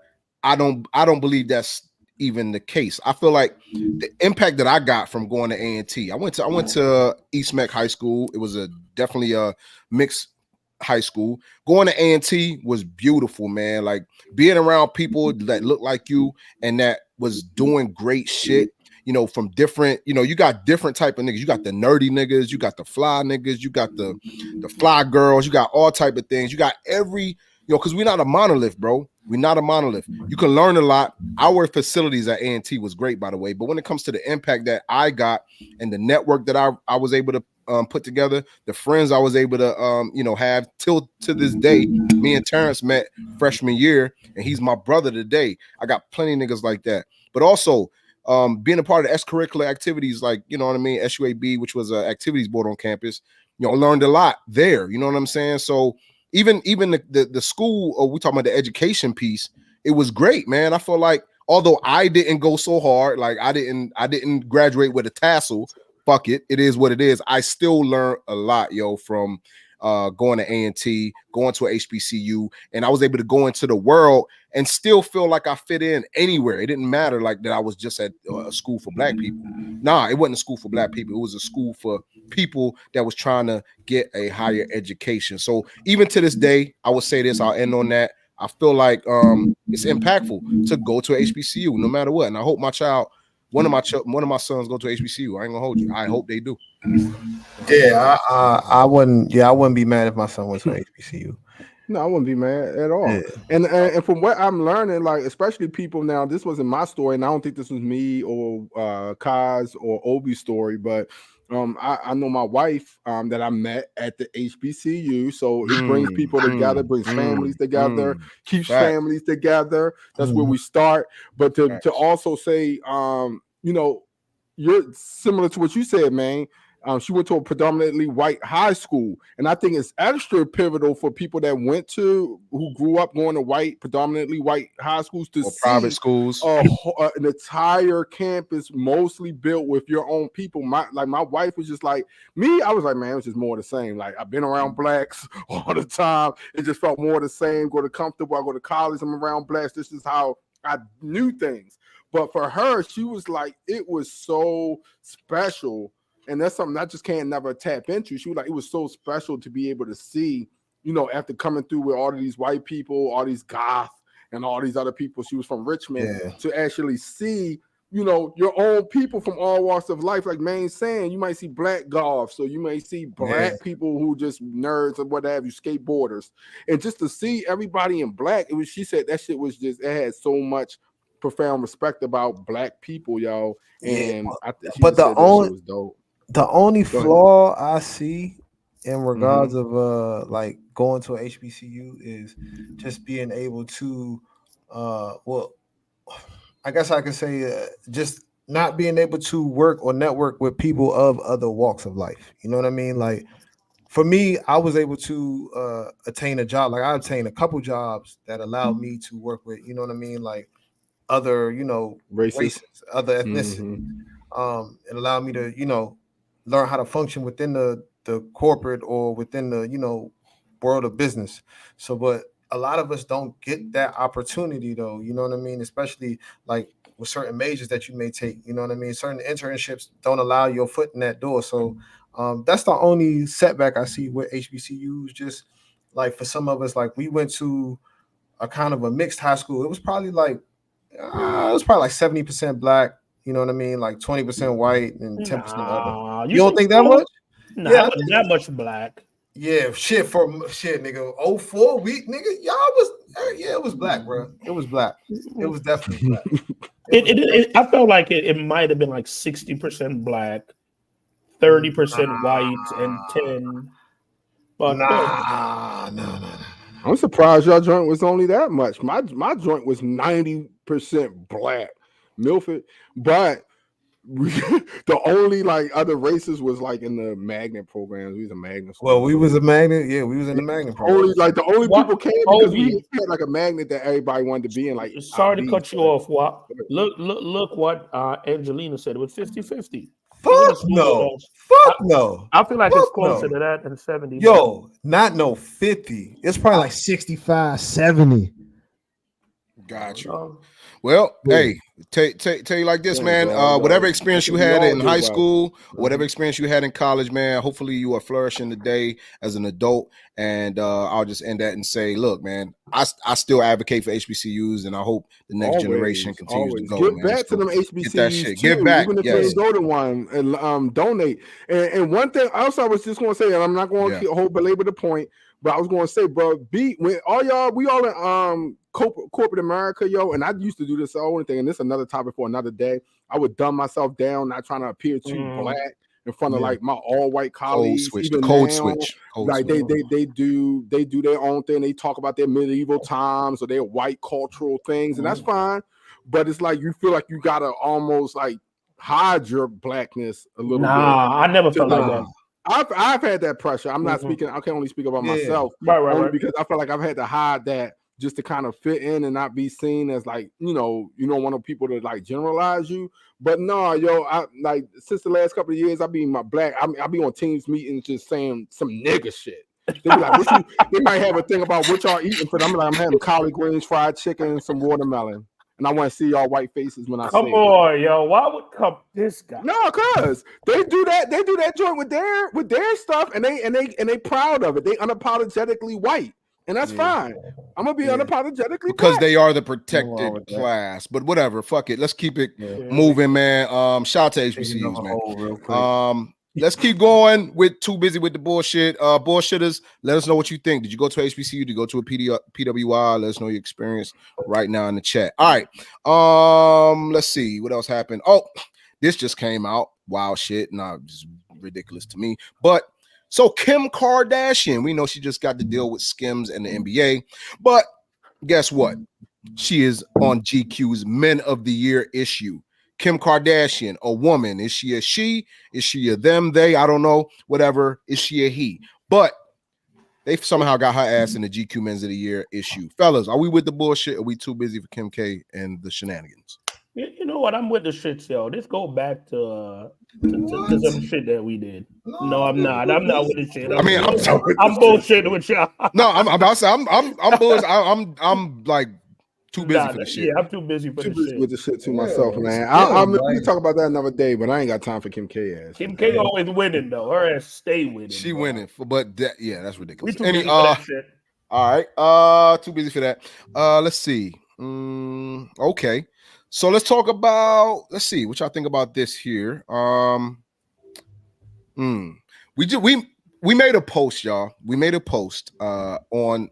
I don't believe that's even the case. I feel like the impact that I got from going to A&T, I went to East Meck High School. It was definitely a mixed high school. Going to A&T was beautiful, man. Like being around people that look like you and that was doing great shit, from different, you got different type of niggas. You got the nerdy niggas, you got the fly niggas, you got the fly girls, you got all type of things. You got every, because we're not a monolith, bro. We're not a monolith. You can learn a lot. Our facilities at A&T was great, by the way. But when it comes to the impact that I got and the network that I was able to put together, the friends I was able to have till to this day. Me and Terrence met freshman year, and he's my brother today. I got plenty of niggas like that. But also being a part of extracurricular activities, like, you know what I mean, SUAB, which was an activities board on campus, learned a lot there. You know what I'm saying? So even the school, or we talking about the education piece, it was great, man. I feel like, although I didn't go so hard, like I didn't graduate with a tassel. Fuck it, it is what it is. I still learned a lot, from going to A&T, going to a HBCU, and I was able to go into the world and still feel like I fit in anywhere. It didn't matter like that I was just at a school for black people. Nah, it wasn't a school for black people. It was a school for people that was trying to get a higher education. So even to this day, I would say this, I'll end on that. I feel like it's impactful to go to a HBCU no matter what. And I hope my child, one of my sons go to HBCU. I ain't gonna hold you. I hope they do. Yeah, I wouldn't be mad if my son went to HBCU. No, I wouldn't be mad at all. Yeah. And from what I'm learning, like, especially people now, this wasn't my story, and I don't think this was me or Kaz or Obi's story, but I know my wife that I met at the HBCU, so it brings people together, brings families together, keeps families together. That's where we start. But to also say, you're similar to what you said, man. She went to a predominantly white high school, and I think it's extra pivotal for people that who grew up going to predominantly white high schools to see private schools, an entire campus mostly built with your own people. My wife was just like me. I was like, man, it was just more of the same. Like, I've been around blacks all the time. It just felt more of the same. Go to comfortable. I go to college. I'm around blacks. This is how I knew things. But for her, she was like, it was so special. And that's something I just can't never tap into. She was like, it was so special to be able to see, after coming through with all of these white people, all these goth and all these other people. She was from Richmond, to actually see, your own people from all walks of life. Like Main's saying, you might see black golf, so you may see black people who just nerds or what have you, skateboarders. And just to see everybody in black, she said that shit was just, it had so much profound respect about black people, y'all. And but the only flaw I see in regards of like going to a HBCU is just being able to I guess I could say just not being able to work or network with people of other walks of life. You know what I mean? Like, for me, I was able to attain a job. Like, I obtained a couple jobs that allowed me to work with, you know what I mean, like other, races, other ethnicities. It allowed me to, learn how to function within the corporate or within the, world of business. So, but a lot of us don't get that opportunity though, you know what I mean? Especially like with certain majors that you may take, you know what I mean? Certain internships don't allow your foot in that door. So that's the only setback I see with HBCUs. Just like for some of us, like we went to a kind of a mixed high school. It was probably like 70% black, you know what I mean? Like 20% white and 10% other. You don't think that much? Nah, yeah, that much black. Yeah, nigga. 04 week, nigga. It was black, bro. It was black. It was definitely black. I felt like it might have been like 60% black, 30% white, and 10. But no. I'm surprised your joint was only that much. My joint was 90% black, Milford, but the only like other races was like in the magnet programs. We was a magnet. Well, we was a magnet. Yeah, we was in the magnet program. The only people came because we had like a magnet that everybody wanted to be in. Like, sorry to cut you off. Look what Angelina said. It was 50-50. Fuck no. I feel like it's closer to that than 70. Yo, not no 50. It's probably like 65, 70. Got you. Well, hey, tell you like this, man. Whatever experience you had in high school, whatever experience you had in college, man, hopefully you are flourishing today as an adult. And I'll just end that and say, look, man, I still advocate for HBCUs, and I hope the next generation continues to go. Give back to them HBCUs. Get that shit. Give back. Even if you go to one and donate. And one thing else I was just going to say, and I'm not going to belabor the point, but I was going to say, bro, when we all in corporate America, yo, and I used to do this only thing, and this is another topic for another day. I would dumb myself down, not trying to appear too black in front of like my all white colleagues. Even code now, switch. Like they do their own thing. They talk about their medieval times or their white cultural things, and that's fine. But it's like you feel like you gotta almost like hide your blackness a little bit. I never felt like that. I've had that pressure. I'm not speaking. I can only speak about myself, right. Because I feel like I've had to hide that just to kind of fit in and not be seen as like you don't want people to like generalize you. But no, I like since the last couple of years, I be my black. I be on teams meetings just saying some nigga shit. They be like, they might have a thing about what y'all eating for them. I'm like, I'm having collard greens, fried chicken, and some watermelon. And I want to see y'all white faces when I come on, yo. Why would this guy? No, cause they do that. They do that joint with their stuff, and they proud of it. They unapologetically white, and that's fine. I'm gonna be unapologetically because black. they are the protected class. But whatever, fuck it. Let's keep it moving, man. Shout out to HBCUs, man. Let's keep going with Too Busy with the Bullshit. Bullshitters, let us know what you think. Did you go to HBCU? Did you go to a PWI? Let us know your experience right now in the chat. All right. Let's see what else happened. Oh, this just came out. Wild shit. Nah, just ridiculous to me. But so Kim Kardashian, we know she just got to deal with Skims and the NBA. But guess what? She is on GQ's Men of the Year issue. Kim Kardashian, a woman. Is she a she? Is she a them, they? I don't know. Whatever. Is she a he? But they somehow got her ass in the GQ Men's of the Year issue. Fellas, are we with the bullshit? Or are we too busy for Kim K and the shenanigans? You know what? I'm with the shit, yo. Let's go back to some shit that we did. No, I'm not. I'm not with the shit. I'm bullshitting with y'all. No, I'm about to say I'm bullshit. I'm like too busy for the shit. Yeah, I'm too busy for the shit. With the shit to myself, man. We talk about that another day, but I ain't got time for Kim K ass. Kim K always winning though. Her ass stay winning. She winning, but that's ridiculous. We too busy for that shit. All right, too busy for that. Let's see. Okay, so let's talk about. Let's see what y'all think about this here. We made a post, y'all. We made a post on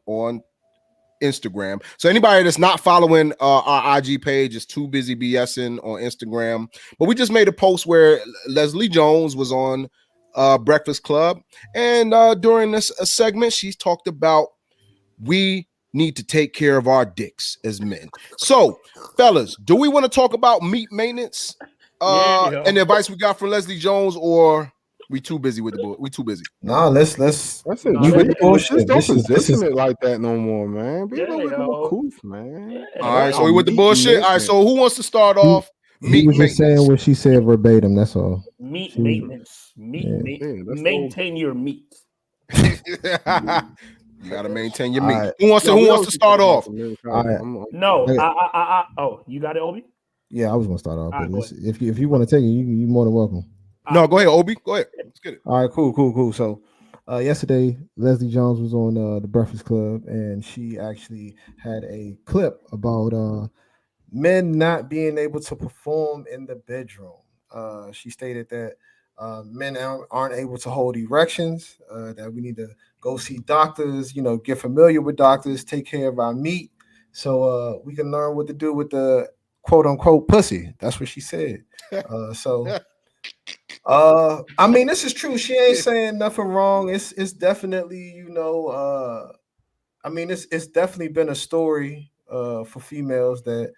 Instagram. So anybody that's not following our IG page is Too Busy BSing on Instagram. But we just made a post where Leslie Jones was on Breakfast Club, and during this segment, she talked about we need to take care of our dicks as men. So, fellas, do we want to talk about meat maintenance and the advice we got from Leslie Jones, or we too busy with the boy? We too busy. Nah, let's. That's it. Don't position it like that no more, man. Be a little bit more coof, man. Yeah. All right, so we with the bullshit. All right, so who wants to start off? He was just saying what she said verbatim. That's all. Meat maintenance. Maintain your meat. You gotta maintain your meat. Right. Who wants to start off? No, oh, you got it, Obi? Yeah, I was gonna start off. But if you want to take it, you're more than welcome. No, go ahead, Obi. Go ahead. Let's get it. All right, cool. So yesterday, Leslie Jones was on the Breakfast Club, and she actually had a clip about men not being able to perform in the bedroom. She stated that men aren't able to hold erections, that we need to go see doctors, get familiar with doctors, take care of our meat, so we can learn what to do with the quote unquote pussy. That's what she said. I mean, this is true. She ain't saying nothing wrong. It's definitely, I mean, it's definitely been a story for females that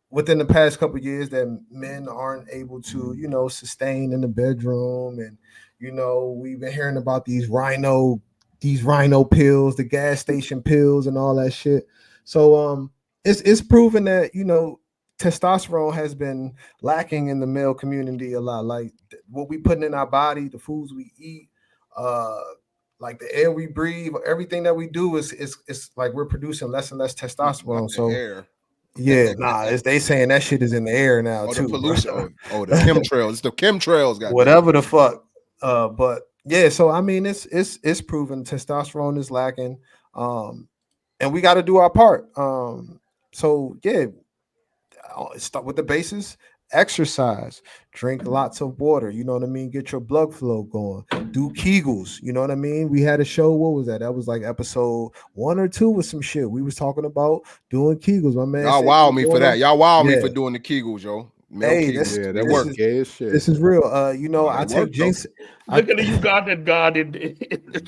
within the past couple of years that men aren't able to, sustain in the bedroom. And, we've been hearing about these rhino pills, the gas station pills and all that shit. So it's proven that, testosterone has been lacking in the male community a lot. Like what we putting in our body, the foods we eat, like the air we breathe, everything that we do is like we're producing less and less testosterone. So they saying that shit is in the air now too. The pollution. the chemtrails. It's the chemtrails, guys. Whatever the fuck. But yeah, so I mean, it's proven testosterone is lacking, and we got to do our part. So yeah. Start with the basis. Exercise, drink lots of water, you know what I mean? Get your blood flow going. Do Kegels, you know what I mean? We had a show, what was that? That was like episode 1 or 2 with some shit. We was talking about doing Kegels. My man, y'all wow me for that. Y'all wow me for doing the Kegels, yo. Hey, that work. This is real. You know, I take ginseng. Look at the Ugandan God in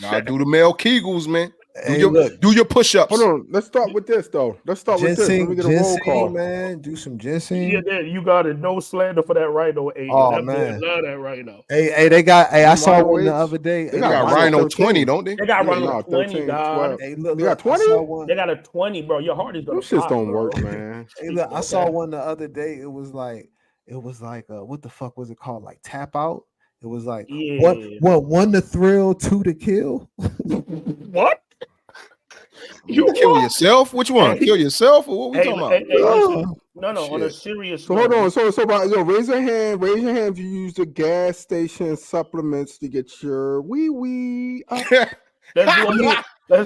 gotta do the male Kegels, man. Hey, do your push-ups. Hold on. Let's start with this though. Let's start with this. Let me get a roll call, man. Do some ginseng. Yeah, you got it. No slander for that rhino. Oh man, love that rhino. Hey, they got. Hey, I saw one the other day. They got Rhino 20, don't they? They got Rhino 20, God. Hey, look, they got 20. They got a 20, bro. Your heart is gonna. Those shits don't work, man. Hey, look, I saw one the other day. It was like what the fuck was it called? Like tap out. It was like one to thrill, two to kill. What? You kill yourself? Which one? Kill yourself or what we talking about? No, on a serious. So hold on. So raise your hand. Raise your hand if you use the gas station supplements to get your wee. Let's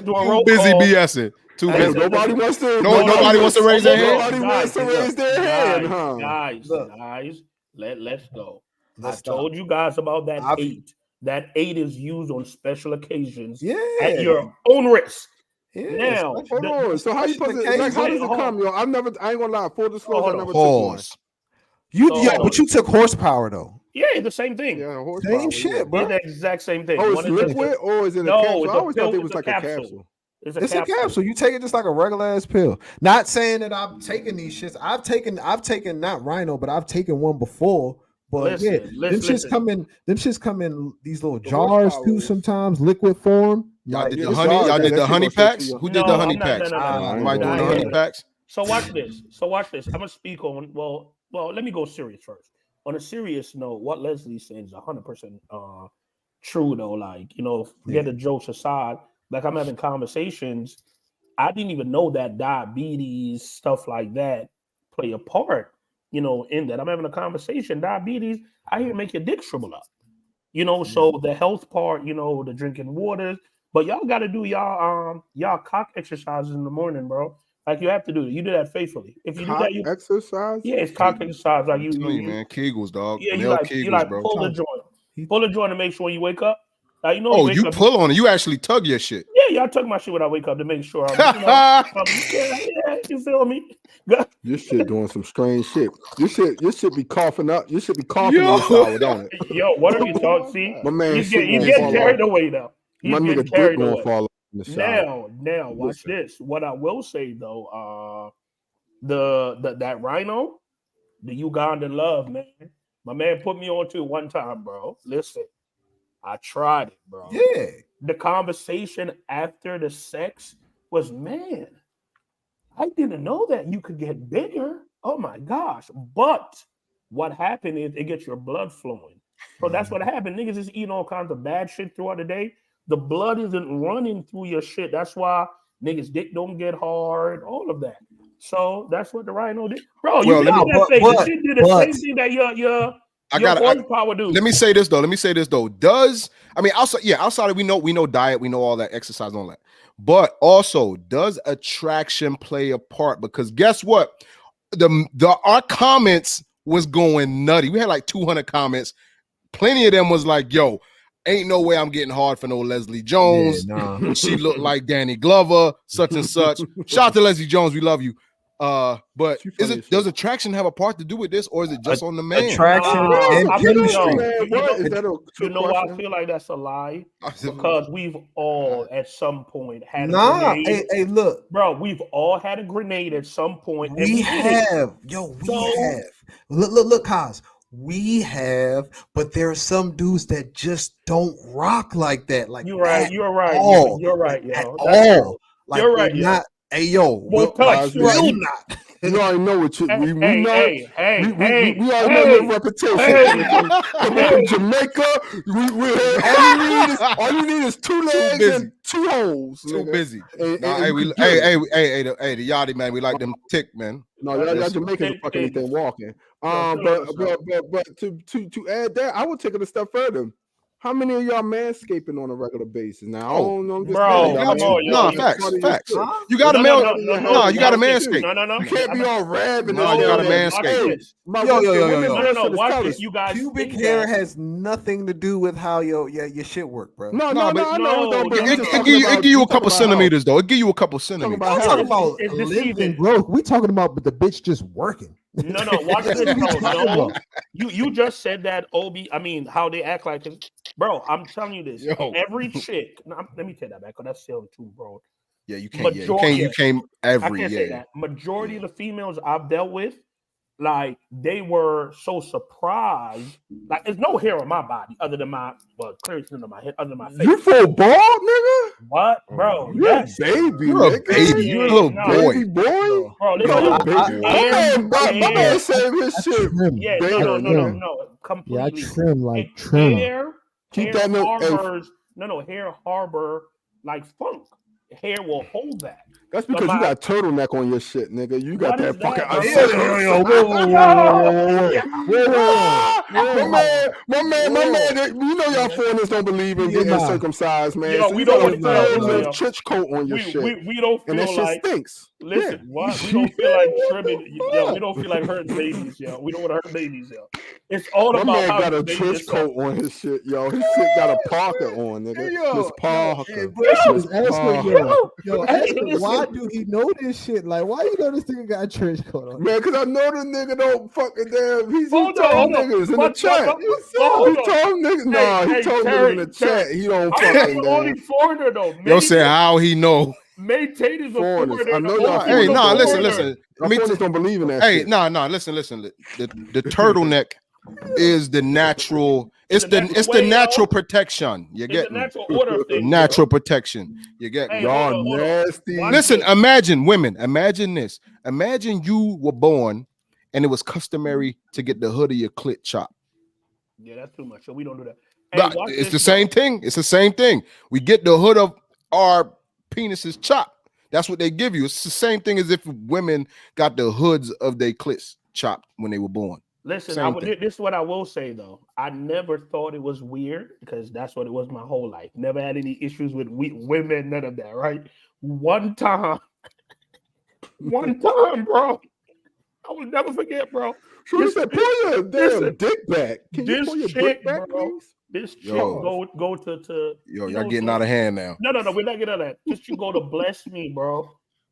do a roll busy call. BSing. Too busy. Nobody wants to. Nobody wants to raise their hand. Nobody wants to raise their hand, huh? Guys, let's go. I told you guys about that 8. That 8 is used on special occasions. Yeah. At your own risk. Yeah, now, hold on. So how you supposed to? Like, how does it come, yo? I ain't gonna lie. Full disclosure, I never took one. But you took horsepower though. Yeah, the same thing. Yeah, horsepower. Same shit, bro. It's the exact same thing. Oh, it's liquid or is it a capsule? I always thought it was like a capsule. It's a capsule. You take it just like a regular ass pill. Not saying that I'm taking these shits. I've taken not Rhino, but I've taken one before. But them shits come in these little jars too. Sometimes liquid form. Y'all did the honey. Y'all did the honey packs. Who did the honey packs? Somebody doing the honey packs. So watch this. I'm gonna speak on. Well. Let me go serious first. On a serious note, what Leslie said is 100% true though. Like, forget the jokes aside. Like, I'm having conversations. I didn't even know that diabetes, stuff like that, play a part, in that. I'm having a conversation. Diabetes, I hear it make your dick shrivel up. So the health part, the drinking waters. But y'all got to do y'all cock exercises in the morning, bro. Like, you have to do it. You do that faithfully. If you do that, exercise. Yeah, it's cock exercise. Like you man, Kegels, dog. Yeah, you like bro. Pull the joint to make sure when you wake up. Like, you pull on it. You actually tug your shit. Yeah, I tug my shit when I wake up to make sure I'm you feel me? Your shit doing some strange shit. Your shit be coughing up. You should be coughing in the shower, don't it? What are you talking? See, my man, he's getting carried away now. My nigga dick gonna fall in the shower. Now, watch this. What I will say though, that Rhino, the Ugandan love, man. My man put me on to it one time, bro. Listen, I tried it, bro. Yeah. The conversation after the sex was, man, I didn't know that you could get bigger. Oh my gosh. But what happened is it gets your blood flowing. So that's what happened. Niggas is eating all kinds of bad shit throughout the day. The blood isn't running through your shit. That's why niggas' dick don't get hard, all of that. So that's what the Rhino did. Bro, you did that thing. The shit did the same thing that your horsepower do. Let me say this though. Outside of we know diet, we know all that exercise and all that. But also, does attraction play a part? Because guess what? Our comments was going nutty. We had like 200 comments. Plenty of them was like, yo, ain't no way I'm getting hard for no Leslie Jones. Yeah, nah. She looked like Danny Glover, such and such. Shout out to Leslie Jones. We love you. But does attraction have a part to do with this, or is it just on the man? Attraction and chemistry. You know why I feel like that's a lie? Because we've all at some point had a grenade. Hey, look, bro, we've all had a grenade at some point. We have. Look, Kaz. We have, but there are some dudes that just don't rock like that. Like you're right. You're right. You're right. Like, you're right. Not. Hey, yo, we'll touch. You already know what you. We already know your reputation. From Jamaica, all you need is 2 legs and 2 holes. Too busy. Hey, the Yachty, man, we like them tick, man. No, y'all Jamaicans fucking anything walking. But to add that, I would take it a step further. How many of y'all manscaping on a regular basis now? Facts. You got a you got a manscape. No. You can't be all rabbing. No, you got a manscape. No. Watch this, you guys. Pubic hair has nothing to do with how your shit work, bro. No. It give you a couple centimeters, though. It give you a couple centimeters. I'm talking about living growth. We talking about the bitch just working. No, watch this. No. You just said that, Obi. I mean, how they act like it. Bro, I'm telling you this. Yo. Every chick. let me take that back, because that's still too, bro. Yeah, you can't. You can't every. I can't say that. Majority of the females I've dealt with, like, they were so surprised. Like, there's no hair on my body other than clearly under my head, under my face. You full bald, nigga? What, bro? You're a baby. You're a baby. You're a little boy. Baby boy? Bro, listen. My man saved his shit. Yeah, no. Completely. Yeah, I trim. Hair harbor like funk. Hair will hold that. That's because you got turtleneck on your shit, nigga. You got that fucking. My man. You know y'all foreigners don't believe in getting circumcised, man. Yo, so we don't feel a little trench coat on your shit. We don't feel and that shit stinks. Listen, what? We don't feel like trimming. Yo, we don't feel like hurting babies, yo. We don't want to hurt babies, yo. It's all about my man how got a trench coat on his shit, yo. His shit got a Parker on, nigga. Miss Parker. Yo, why do he know this shit? Like, why you know this nigga got a trench coat on? Man, because I know the nigga don't fucking damn. He told niggas in the chat. He told niggas. Nah, he told niggas in the chat. He don't fucking damn. Only foreigner though. Yo said how he know. Maytate is a foreigner. I know y'all. Hey, listen. Foreigners don't believe in that. Hey, shit. listen. The turtleneck is the natural. It's the natural protection. You get me? Natural order thing. Natural protection. You get me? Y'all nasty. Listen, imagine women. Imagine this. Imagine you were born, and it was customary to get the hood of your clit chopped. Yeah, that's too much. So we don't do that. Hey, it's the same thing. It's the same thing. We get the hood of our penises chopped. That's what they give you. It's the same thing as if women got the hoods of their clits chopped when they were born. Listen, this is what I will say though. I never thought it was weird, because that's what it was my whole life. Never had any issues with women, none of that, right? One time, bro. I will never forget, bro. So you said, pull your damn dick back. Can you pull your dick back, please? This chick go to y'all getting out of hand now. No, we're not getting out of that. This chick go to bless me, bro.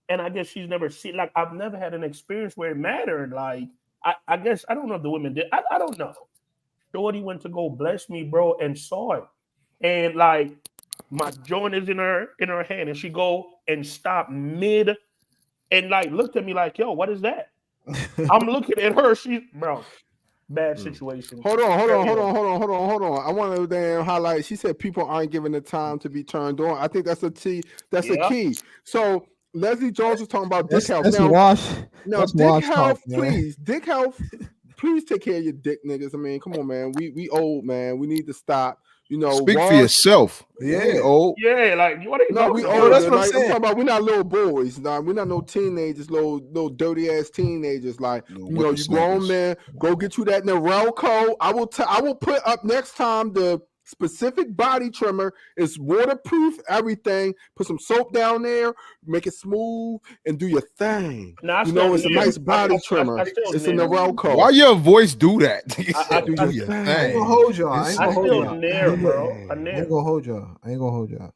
And I guess she's never seen, like, I've never had an experience where it mattered. Like, I guess, I don't know if the women did. I don't know. Shorty went to go bless me, bro, and saw it. And like, my joint is in her hand, and she go and stop mid and like looked at me like, yo, what is that? I'm looking at her. She's, bro, bad situation. Hold on. I want to damn highlight. She said people aren't given the time to be turned on. I think that's a key. That's a key. So Leslie Jones was talking about dick health. Dick health, please. Dick health, please take care of your dick, niggas. I mean, come on, man. We old, man. We need to stop. You know, speak for yourself. Yeah, old. Yeah, like what are you? No, we old. That's what I'm saying. I'm talking about, we're not little boys. Nah, we're not no teenagers, little dirty ass teenagers. Like, you know, you grown man, go get you that Norelco. I will put up next time the specific body trimmer. Is waterproof, everything. Put some soap down there, make it smooth, and do your thing. You know, it's a nice body trimmer. It's a Norelco. Why your voice do that? I do your thing. I ain't gonna hold y'all. I ain't gonna hold y'all.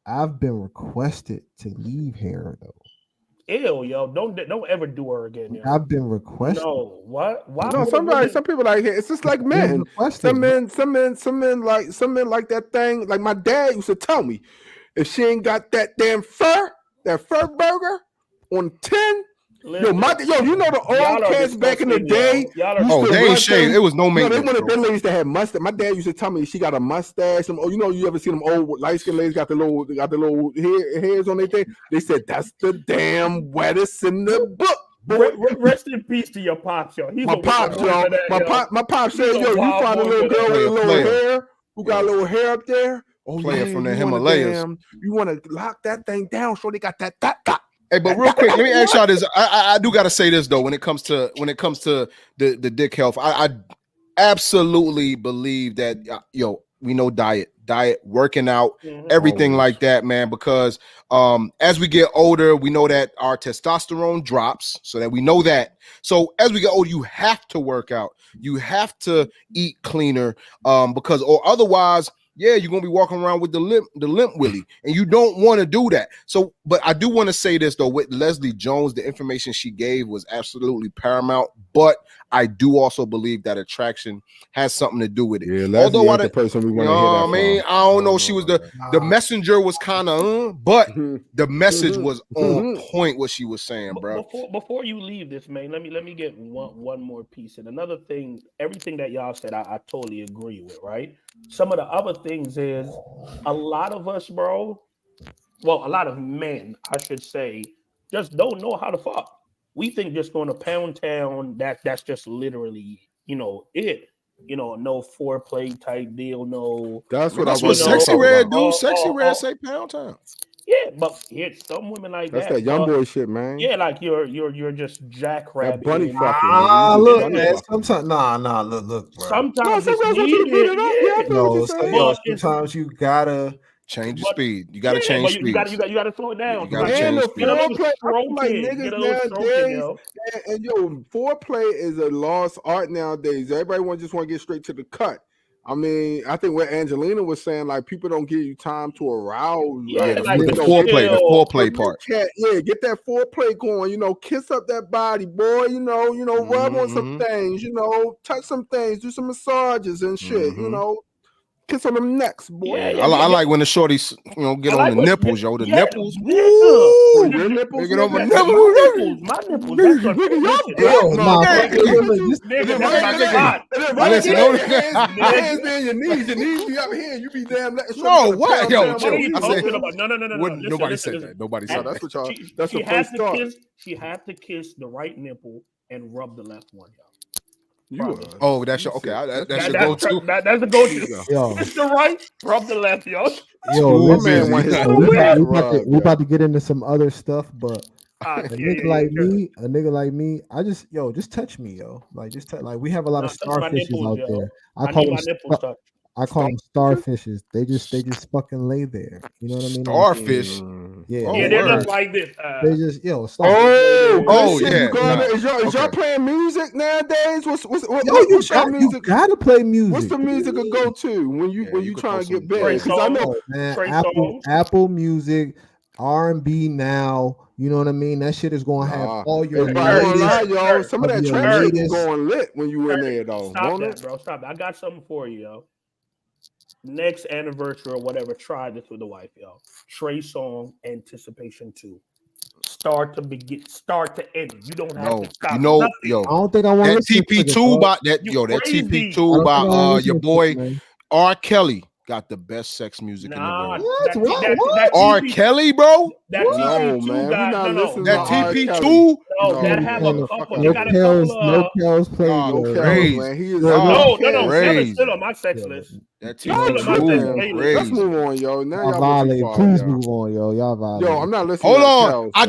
I've been requested to leave hair though. Ew, yo, don't ever do her again. Yo. I've been requested. No, what? Why? No, some people like it. It's just like men. Some men like that thing. Like my dad used to tell me, if she ain't got that damn fur burger on 10. Yo, you know the old cats back in the day. They ain't shaved. It was no maintenance. They wanted them ladies that had mustache. My dad used to tell me she got a mustache. You know, you ever see them old light skinned ladies got the little hairs on their thing? They said that's the damn wettest in the book. Rest in peace to your pops, yo. My pops said, yo, you find a little girl with a little hair who got a little hair up there. Oh, player from the Himalayas. You want to lock that thing down so they got that. Hey, but real quick, let me ask y'all this. I do gotta say this though. When it comes to the dick health, I absolutely believe that we know diet, working out, everything like that, man. Because as we get older, we know that our testosterone drops, so that we know that. So as we get older, you have to work out. You have to eat cleaner, because or otherwise yeah, you're gonna be walking around with the limp willy, and you don't want to do that. So, but I do want to say this though, with Leslie Jones, the information she gave was absolutely paramount. But I do also believe that attraction has something to do with it. Yeah, Leslie ain't the person we want to hear that I mean, from. I don't know. She was the messenger was kind of, but the message was on point. What she was saying, bro. Before you leave this, man, let me get one more piece. And another thing, everything that y'all said, I totally agree with. Right. Some of the other things is a lot of us, bro. Well, a lot of men, I should say, just don't know how to fuck. We think just going to Pound Town, that's just literally, it. No foreplay type deal. No, that's what Sexy Red do. Sexy Red say Pound Town. Yeah, but some women like that's that young boy shit, man. Yeah, like you're just jackrabbing. That bunny fucking. Look, man. Sometimes, nah, look, bro. Sometimes sometimes you gotta change your speed. You gotta change speed. You gotta slow it down. You gotta change speed. And foreplay is a lost art nowadays. Everybody just want to get straight to the cut. I mean, I think what Angelina was saying, like, people don't give you time to arouse. Yeah, the foreplay part. Get that foreplay going. Kiss up that body, boy. Rub on some things. Touch some things, do some massages and shit. Kiss on them necks, boy. I like when the shorties, get on the nipples, yo. The nipples. Woo! Your nipples. Get on my nipples. My nipples. Hands in your knees be up here. You be damn. No, what? Yo, No. Nobody said that. Nobody said that. That's what y'all. That's the first thought. She had to kiss the right nipple and rub the left one, y'all. That's your that's your go-to. That's the go-to. Yo, it's the right, rub the left, yo. Yo, man, we about to get into some other stuff, but a nigga like me, I just touch me, yo. Like like we have a lot of starfishes out there. I call them starfishes. They just fucking lay there. You know what I mean? Starfish. Yeah, they're just like this. They just starfish. Is y'all playing music nowadays? What's your music? You gotta play music. What's the music to go to when you trying to get big? Because I know, man, Apple Music, R&B now. You know what I mean? That shit is gonna have all your latest. Some of that trap shit is going lit when you in there, though. Stop that, bro. Stop that. I got something for you, yo. Next anniversary or whatever, try this with the wife, yo. Trey Songz, Anticipation 2. Start to end. You don't have to stop. Yo, I don't think I want that TP2 by that. That TP2 by your boy R. Kelly. Got the best sex music in the world. What? R. Kelly, bro? That no, man. That TP2? No, that have a couple. No Kells play. Man. He is no. Still on my sex list. That TP2. Let's move on, yo. Now y'all please move on, yo. Y'all violate. Yo, I'm not listening. Hold on. I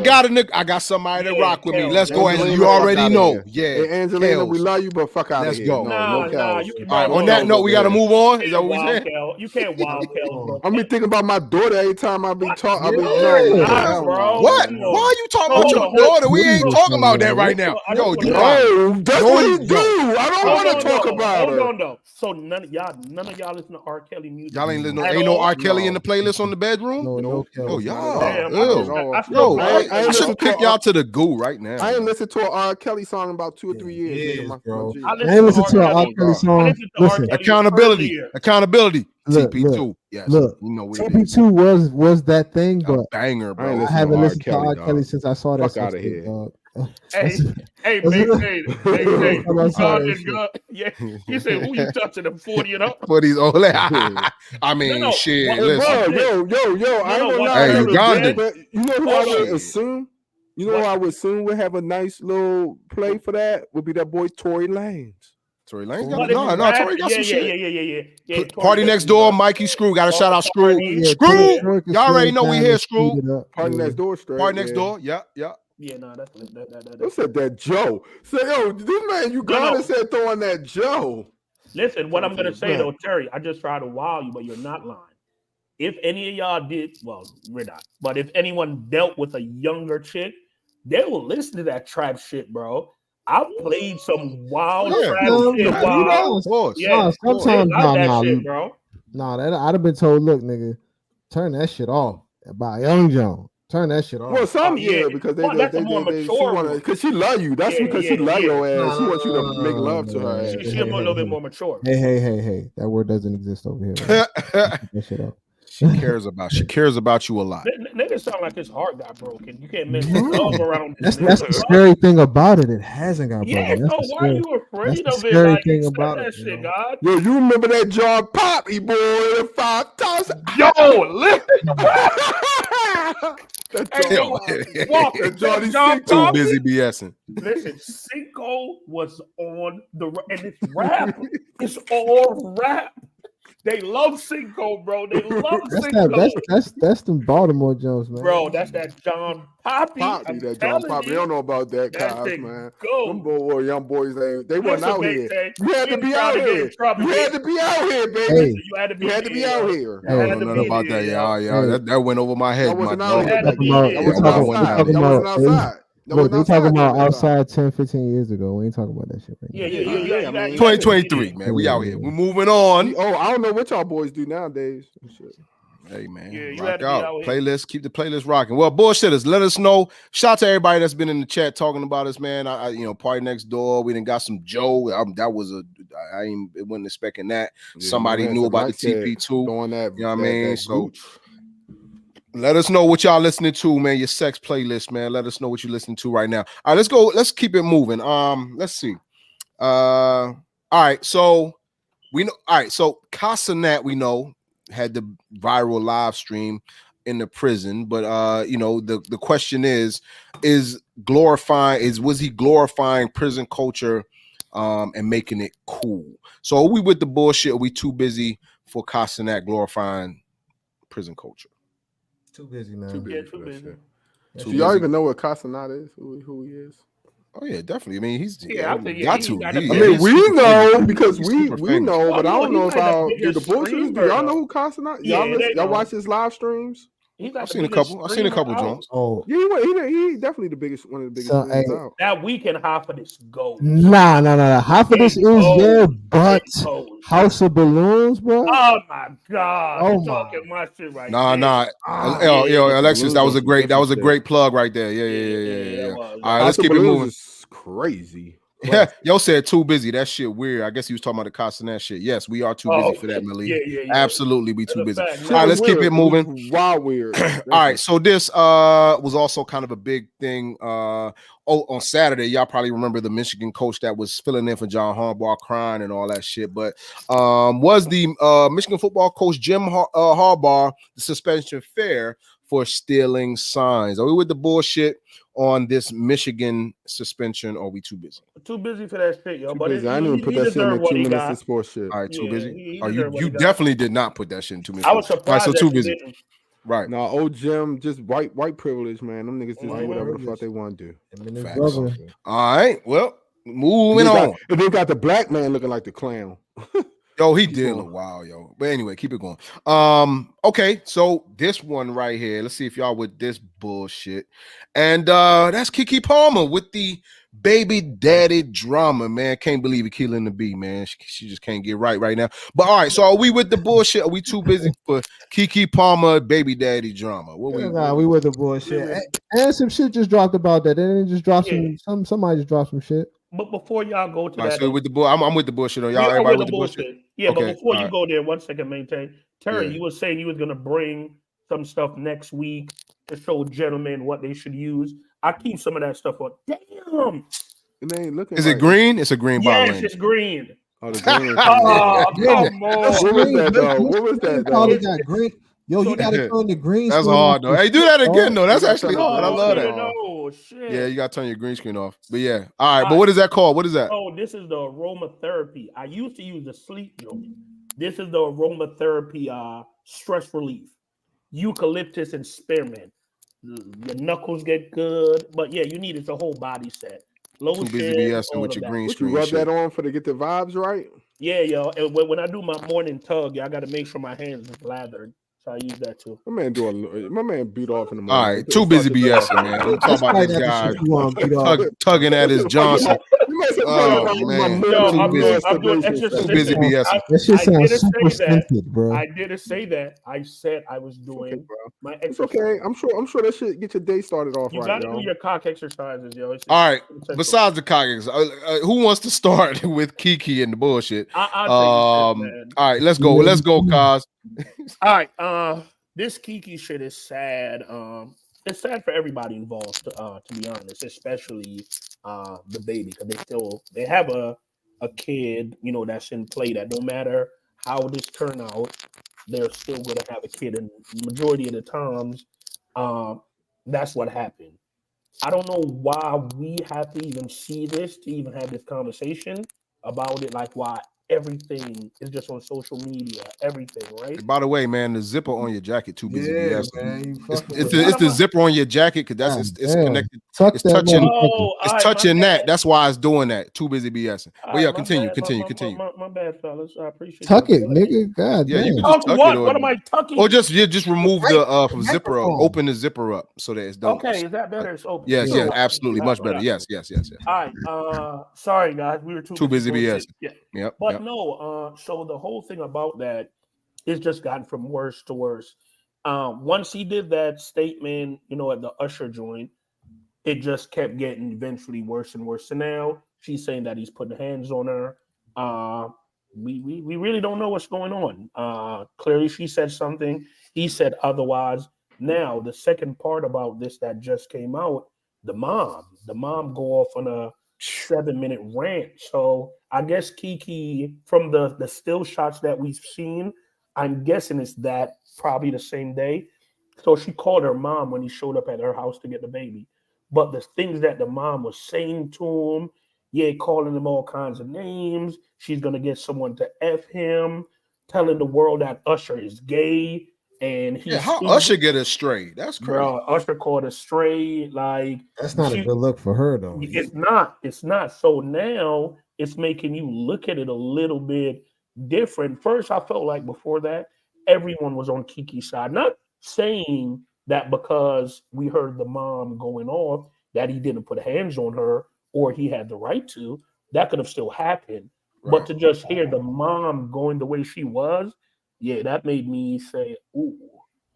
got somebody to rock with me. Let's go ahead. You already know. Yeah. Hey, Angelina, we love you, but fuck out of here. Let's go. No Kells. All right. On that note, we got to move on. Is that what we said? You can't wild Kells. I'm thinking about my daughter every time I be talking. Bro. What? Why are you talking about your daughter? We ain't talking about that right now. Yo, that's what you do. I don't want to talk about it. Hold on. So none of y'all listen to R. Kelly music. Y'all ain't listening. Ain't no R. Kelly in the playlist on the bedroom. No. Oh, y'all. I should kick y'all to the goo right now. I ain't listened to an R. Kelly song in about 2 or 3 years. Bro. I ain't listened to an R. Kelly song. Listen, accountability. TP2. Yes. Look, TP2 was that thing, but banger, bro. I haven't listened to R. Kelly since I saw that. Fuck out of here. Hey, yeah. You say who you touching them 40 and up? 40s old. I mean, shit. Listen. Yo. I don't know. Hey, Ugandan. You know who I would assume? You know who I would assume would have a nice little play for that? Would be that boy Tory Lanez. Tory Lanez? Tory got some shit. Yeah. Party Next Door, Mikey Screw. Got to shout out Screw. Screw. Y'all already know we here, Screw. Party Next Door straight. Party Next Door. Yeah. Yeah, no, that's Who said that Joe? Say, yo, this man, you gotta say throwing that Joe. Listen, what I'm gonna say though, Terry, I just try to wow you, but you're not lying. If any of y'all did, well, we're not. But if anyone dealt with a younger chick, they will listen to that trap shit, bro. I played some wild trap shit. Sometimes, shit, bro. Nah, that I'd have been told, look, nigga, turn that shit off by Young Jones. Turn that shit off. Well, because she want to, because she love you. That's because she love your ass. She wants you to make love to her ass. She's a little bit more mature. Hey. That word doesn't exist over here. That shit off. She cares about you a lot. Niggas sound like his heart got broken. You can't mention love around. That's the scary thing about it. It hasn't got broken. Yeah, so why are you afraid of it? Scary thing about it. Shit, God. Yo, you remember that John Poppy boy? The 5,000. Yo, listen. John too busy BSing. Listen, Cinco was on and it's rap. It's all rap. They love Cinco, bro. They love Cinco. That's them Baltimore Jones, man. Bro, that's that John Poppy. That John Poppy. They don't know about that, guys, man. Them young boys, they weren't out here. You had to be out here. You had to be out here, baby. You had to be out here. I don't know about that, y'all. That went over my head. I wasn't outside. Look, they talking about outside 10, 15 years ago. We ain't talking about that shit right now. Yeah. 2023, man. We out here. We're moving on. I don't know what y'all boys do nowadays. Hey, man. Rock out. Playlist. Keep the playlist rocking. Well, bullshitters, let us know. Shout out to everybody that's been in the chat talking about us, man. Party next door. We done got some Joe. That was I wasn't expecting that. Yeah, somebody knew about the TP2. You know what I mean? So let us know what y'all listening to, man. Your sex playlist, man. Let us know what you're listening to right now. All right, let's go. Let's keep it moving. Let's see. All right, so we know. All right, so Casanat, we know, had the viral live stream in the prison, but the question was he glorifying prison culture and making it cool? So are we with the bullshit? Are we too busy for Casanat glorifying prison culture? Too busy, man. Too busy. Do y'all even know what Casanat is? Who he is? Oh yeah, definitely. I mean, he's we know because we know, but I don't know about the bullshitters. Do y'all know who Casanat? Y'all watch his live streams? I've seen a couple Jones. Oh yeah, he definitely one of the biggest out. That weekend half of this goes. Nah. Half of this is but House of Balloons, bro. Oh my god! I'm talking my shit right now. Yo, Alexis, that was a great plug right there. Yeah. All right, let's keep it moving. Crazy. Yeah, yo said too busy. That shit weird. I guess he was talking about the Casanat shit. Yes, we are too busy for that, Malik. Yeah. Absolutely, we too busy. All right, let's keep it moving. Wild weird. All right, so this was also kind of a big thing. On Saturday, y'all probably remember the Michigan coach that was filling in for John Harbaugh, crying and all that shit. But was the Michigan football coach Jim Harbaugh the suspension fair for stealing signs? Are we with the bullshit on this Michigan suspension, or are we too busy? Too busy for that shit, yo. But I didn't even put that shit in 2 minutes of sports shit. All right, too busy. You definitely did not put that shit in 2 minutes. I was surprised. All right, so too busy. Right. No, old Jim, just white privilege, man. Them niggas just do whatever the fuck they want to do. All right, well, moving on. They got the black man looking like the clown. Yo, he did look wild, yo. But anyway, keep it going. Okay, so this one right here. Let's see if y'all with this bullshit. And that's Keke Palmer with the baby daddy drama, man. Can't believe it, killing the bee, man. She just can't get right now. But all right, so are we with the bullshit? Are we too busy for Keke Palmer baby daddy drama? We with the bullshit. And some shit just dropped about that. They didn't just drop somebody just dropped some shit. But before y'all go to that, so with the I'm with the bullshit on y'all. Everybody with the bullshit. Yeah, okay, but before you go there, 1 second, maintain. Terry, you were saying you was gonna bring some stuff next week to show gentlemen what they should use. I keep some of that stuff on. Damn. It ain't looking. Is it green? It's a green bottle. Yes, it's green. Oh, the green. Come on. What was that though? What was that though? That green. Yo, you gotta turn the green. That's hard though. Hey, do that again though. That's actually hard. I love that. Oh shit. Yeah, you gotta turn your green screen off. But yeah, all right. But what is that called? What is that? Oh, this is the aromatherapy. I used to use the sleep joint. This is the aromatherapy stress relief. Eucalyptus and spearmint. Your knuckles get good, but yeah, you need it. It's a whole body set. Lotion, too busy BSing with your green screen. You rub that on to get the vibes right. Yeah, yo. And when I do my morning tug, I got to make sure my hands is lathered. So I use that too. My man beat off in the morning. All right, too busy BSing, man. We'll talk about this guy tugging at his Johnson. man. I'm doing exercise. Too busy BSing. That shit sounds super scented, bro. I didn't say that. I said I was doing my exercise. It's okay. I'm sure that shit get your day started off you right. You gotta do your cock exercises, yo. All right. Besides the cock exercise, who wants to start with Keke and the bullshit? All right, let's go. Let's go, Kaz. All right. This Keke shit is sad. It's sad for everybody involved, to be honest, especially the baby, because they have a kid, you know, that's in play that no matter how this turn out, they're still gonna have a kid, and majority of the times, that's what happened. I don't know why we have to even see this to even have this conversation about it, like why everything is just on social media, everything, right? By the way, man, the zipper on your jacket too busy. Yeah, man, it's the zipper on your jacket because it's connected. It's touching. It's touching that. That's why it's doing that. Too busy BSing. But yeah, continue. My bad, fellas. I appreciate. Tuck it, nigga. God yeah, damn. you can just tuck what? it, What am I tucking? Or just remove the zipper up. Open the zipper up so that it's done. Okay, is that better? It's open. Yes, absolutely, much better. Yes. All right. Sorry, guys, we were too busy BSing. Yeah. Yep. But no. So the whole thing about that is just gotten from worse to worse. Once he did that statement, you know, at the Usher joint, it just kept getting eventually worse and worse. So now she's saying that he's putting hands on her. We really don't know what's going on. Clearly, she said something. He said otherwise. Now, the second part about this that just came out, the mom go off on a 7-minute rant. So I guess Keke, from the still shots that we've seen, I'm guessing it's that probably the same day. So she called her mom when he showed up at her house to get the baby. But the things that the mom was saying to him, calling him all kinds of names. She's going to get someone to F him, telling the world that Usher is gay. And how Usher get us straight? That's crazy. Bro, Usher called us straight. Like, that's not a good look for her, though. It's not. So now it's making you look at it a little bit different. First, I felt like before that, everyone was on Keke's side. Not saying that because we heard the mom going off that he didn't put hands on her or he had the right to. That could have still happened. Right. But to just hear the mom going the way she was, yeah, that made me say, ooh.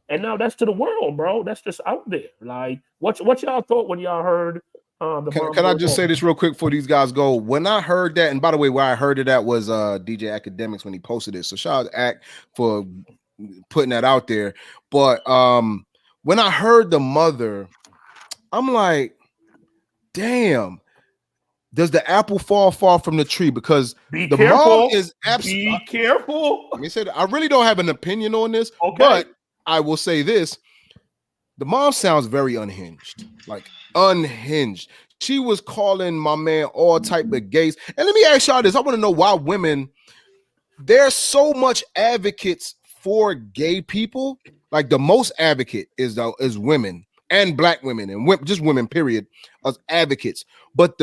And now that's to the world, bro. That's just out there. Like, what y'all thought when y'all heard Can I just say this real quick before these guys go? When I heard that, and by the way, where I heard it at was DJ Academics when he posted it. So shout out to Ack for putting that out there. But when I heard the mother, I'm like, damn. Does the apple fall far from the tree? Because the mom is absolutely. Be careful. Let me say that. I really don't have an opinion on this, but I will say this. The mom sounds very unhinged, like unhinged. She was calling my man all type of gays. And let me ask y'all this. I want to know why women, there's so much advocates for gay people. Like the most advocate is women and black women and just women, period, as advocates. But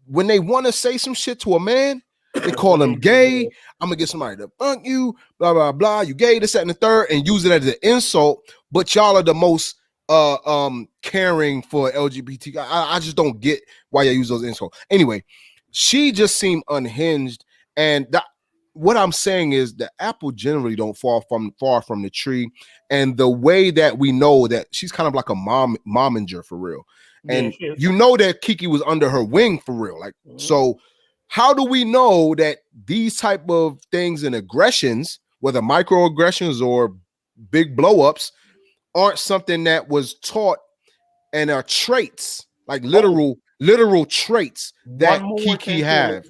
when they want to say some shit to a man, they call him gay. I'm gonna get somebody to fuck you, blah, blah, blah. You gay, this, that, and the third, and use it as an insult. But y'all are the most caring for LGBT. I just don't get why you use those insults. Anyway, she just seemed unhinged. And what I'm saying is the apple generally don't fall far from the tree. And the way that we know that she's kind of like a momager for real. And you know that Keke was under her wing for real. Like, so how do we know that these type of things and aggressions, whether microaggressions or big blow-ups, aren't something that was taught and are traits, like literal traits that Keke have.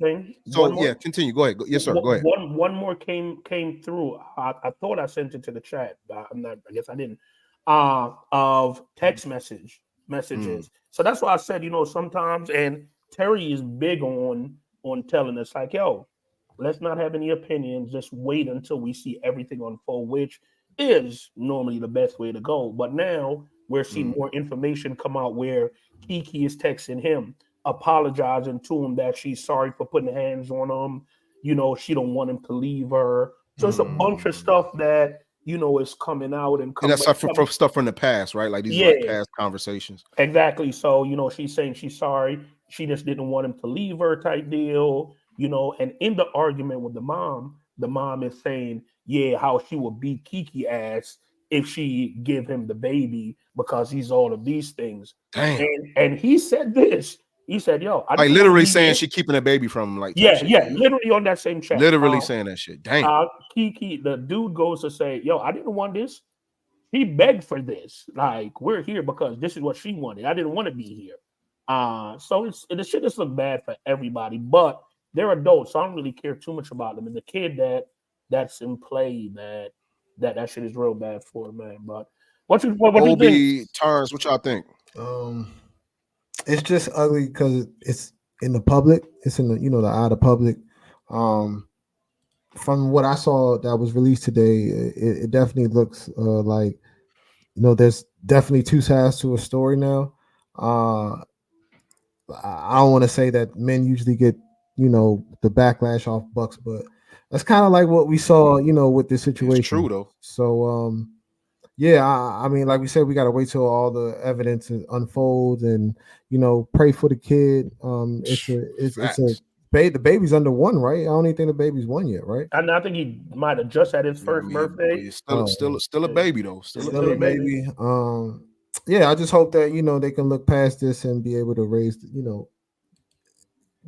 So yeah, continue. Go ahead. Yes, sir. Go ahead. One more came through. I thought I sent it to the chat, but I guess I didn't. Of text messages. So that's why I said, sometimes, and Terry is big on telling us like, yo, let's not have any opinions. Just wait until we see everything unfold, which is normally the best way to go. But now we're seeing more information come out where Keke is texting him, apologizing to him that she's sorry for putting hands on him. She don't want him to leave her. So it's a bunch of stuff that is coming out and that's stuff from the past, right? Like these are like past conversations. Exactly. So she's saying she's sorry. she just didn't want him to leave her type deal, you know. And in the argument with the mom is saying, yeah, how she would beat Keke ass if she give him the baby because he's all of these things. Damn. And he said this. He said, yo, I literally saying she keeping a baby from him, like, yeah, literally on that same chat. Literally saying that shit. Damn. Keke, the dude goes to say, yo, I didn't want this. He begged for this. Like, we're here because this is what she wanted. I didn't want to be here. So the shit just look bad for everybody, but they're adults, so I don't really care too much about them. And the kid that's in play, man, that shit is real bad for, man. But what you think? Turns, what y'all think? It's just ugly because it's in the public. It's in the the eye of the public. From what I saw that was released today, it definitely looks like there's definitely two sides to a story now. I don't want to say that men usually get the backlash off bucks, but that's kind of like what we saw with this situation. It's true though. So yeah, I mean, like we said, we got to wait till all the evidence unfolds and pray for the kid. The baby's under 1, right? I don't even think the baby's 1 yet, right? And I think he might have just had his first birthday. Still a baby though. Still a baby. Yeah, I just hope that they can look past this and be able to raise,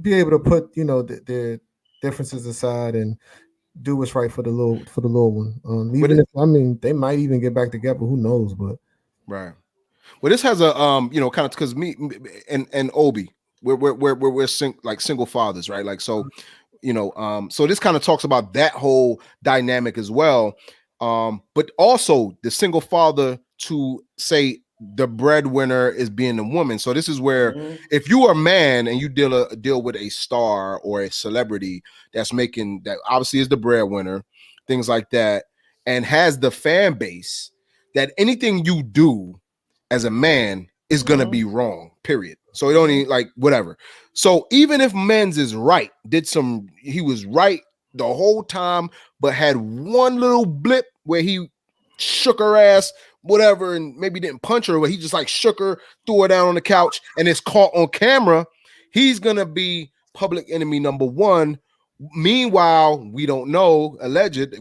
be able to put their differences aside and do what's right for the little one. Even if they might even get back together. Who knows? But right. Well, this has a kind of because me and Obi, we're single fathers, right? Like so, so this kind of talks about that whole dynamic as well. But also the single father to say the breadwinner is being the woman. So this is where if you are a man and you deal with a star or a celebrity that's making that obviously is the breadwinner, things like that, and has the fan base that anything you do as a man is gonna be wrong, period. So it only like whatever. So even if men's is right, he was right the whole time, but had one little blip where he shook her ass, whatever, and maybe didn't punch her, but he just like shook her, threw her down on the couch, and it's caught on camera, he's gonna be public enemy number 1. Meanwhile, we don't know,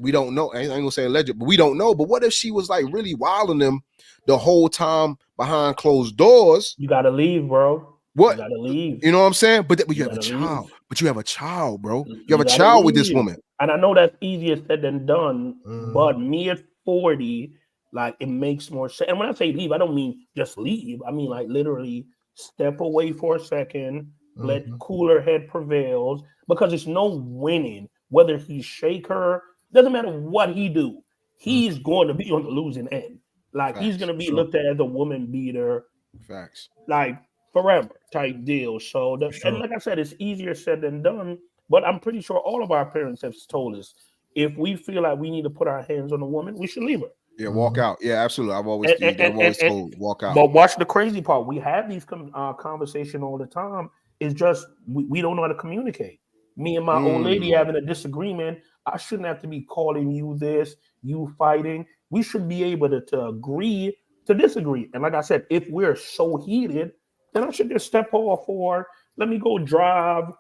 we don't know, I ain't gonna say alleged, but we don't know. But what if she was like really wilding him the whole time behind closed doors? You gotta leave, bro. What? You gotta leave. You know what I'm saying? But you have a child. Leave. But you have a child, bro. You have a child with this woman. And I know that's easier said than done, but me at 40, like it makes more sense. And when I say leave, I don't mean just leave. I mean like literally step away for a second, let cooler head prevails, because it's no winning. Whether he shake her, doesn't matter what he do, he's going to be on the losing end. Like Facts. He's going to be looked at as a woman beater. Facts. Like forever type deal. So and like I said, it's easier said than done. But I'm pretty sure all of our parents have told us if we feel like we need to put our hands on a woman, we should leave her. Yeah, walk out. Yeah, absolutely. I've always told walk out. But watch the crazy part. We have these conversations all the time. It's just we don't know how to communicate. Me and my old lady having a disagreement. I shouldn't have to be calling you this, you fighting. We should be able to agree to disagree. And like I said, if we're so heated, then I should just step off or let me go drive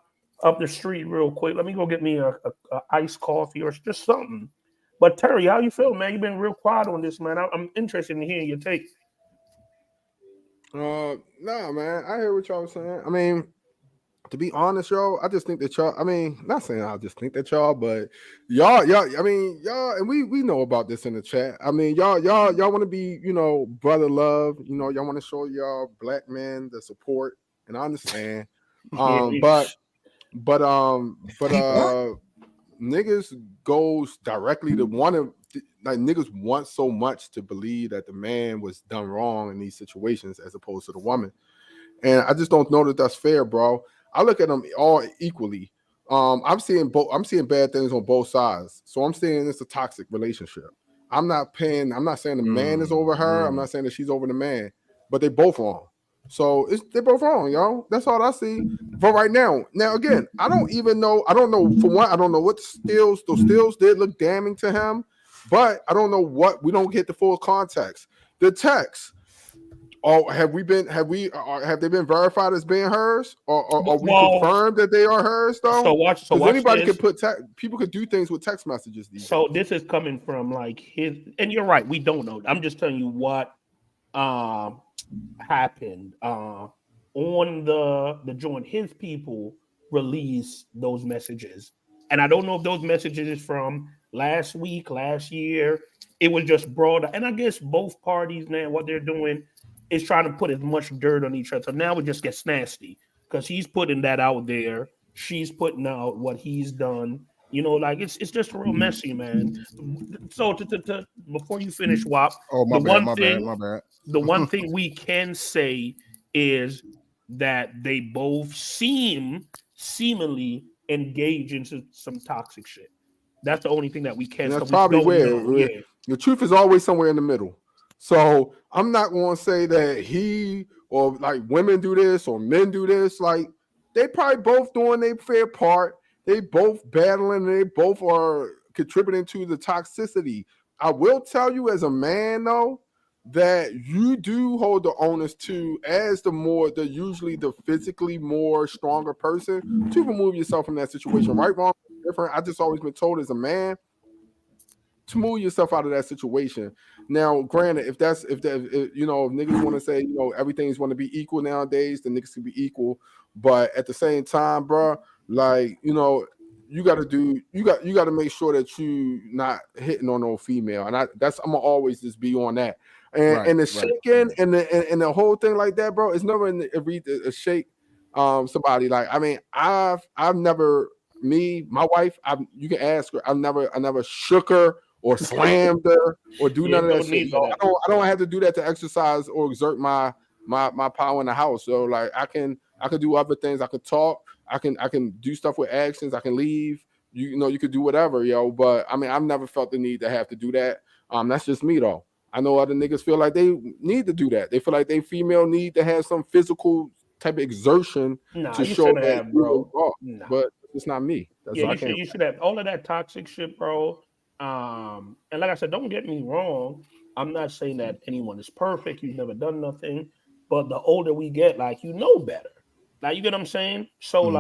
up the street real quick. Let me go get me a iced coffee or just something. But Terry, how you feel, man? You've been real quiet on this, man. I'm interested in hearing your take. Nah, man. I hear what y'all saying. I mean, to be honest, y'all, I just think that y'all, I mean, not saying I just think that y'all, but y'all, I mean, y'all, and we know about this in the chat. I mean, y'all want to be, brother love, y'all want to show y'all black men the support, and I understand. But niggas goes directly to niggas want so much to believe that the man was done wrong in these situations as opposed to the woman. And I just don't know that that's fair, bro. I look at them all equally. I'm seeing bad things on both sides. So I'm saying it's a toxic relationship. I'm not saying the man is over her. I'm not saying that she's over the man, but they both wrong. So they're both wrong, y'all. That's all I see for right now. Now, again, I don't know. For one, I don't know what those stills did look damning to him, but I don't know we don't get the full context. The text, Oh, have they been verified as being hers, or are we confirmed that they are hers though? So watch anybody this. could people could do things with text messages these days. This is coming from like his, and you're right, we don't know. I'm just telling you what happened on the joint. His people released those messages, and I don't know if those messages is from last week, last year. It was just broad, and I guess both parties now what they're doing is trying to put as much dirt on each other. So now it just gets nasty because he's putting that out there. She's putting out what he's done. You know, like it's just real messy, man. So to before you finish, WAP, my bad. The one thing we can say is that they both seemingly engage into some toxic shit. That's the only thing that we can. That's probably where the truth is always somewhere in the middle. So I'm not going to say that he or like women do this or men do this. Like they probably both doing their fair part. They both battling. And they both are contributing to the toxicity. I will tell you as a man though, that you do hold the onus to, as usually the physically more stronger person, to remove yourself from that situation. Right, wrong, different. I just always been told as a man to move yourself out of that situation. Now, granted, if niggas want to say, everything's want to be equal nowadays, then niggas can be equal. But at the same time, bro, like, you got to make sure that you not hitting on no female. And I'm gonna always just be on that. And the shaking and the whole thing like that, bro, it's never a shake somebody. Like, I mean, I've never, my wife, you can ask her, I never shook her or slammed her or do none of that shit. I don't have to do that to exercise or exert my power in the house. So like I can do other things. I could talk. I can do stuff with actions. I can leave. You could do whatever, yo. But I mean, I've never felt the need to have to do that. That's just me though. I know other niggas feel like they need to do that. They feel like they female need to have some physical type of exertion to show that, bro. But it's not me. You should have all of that toxic shit, bro. And like I said, don't get me wrong. I'm not saying that anyone is perfect. You've never done nothing. But the older we get, like, better. Like, you get what I'm saying? So,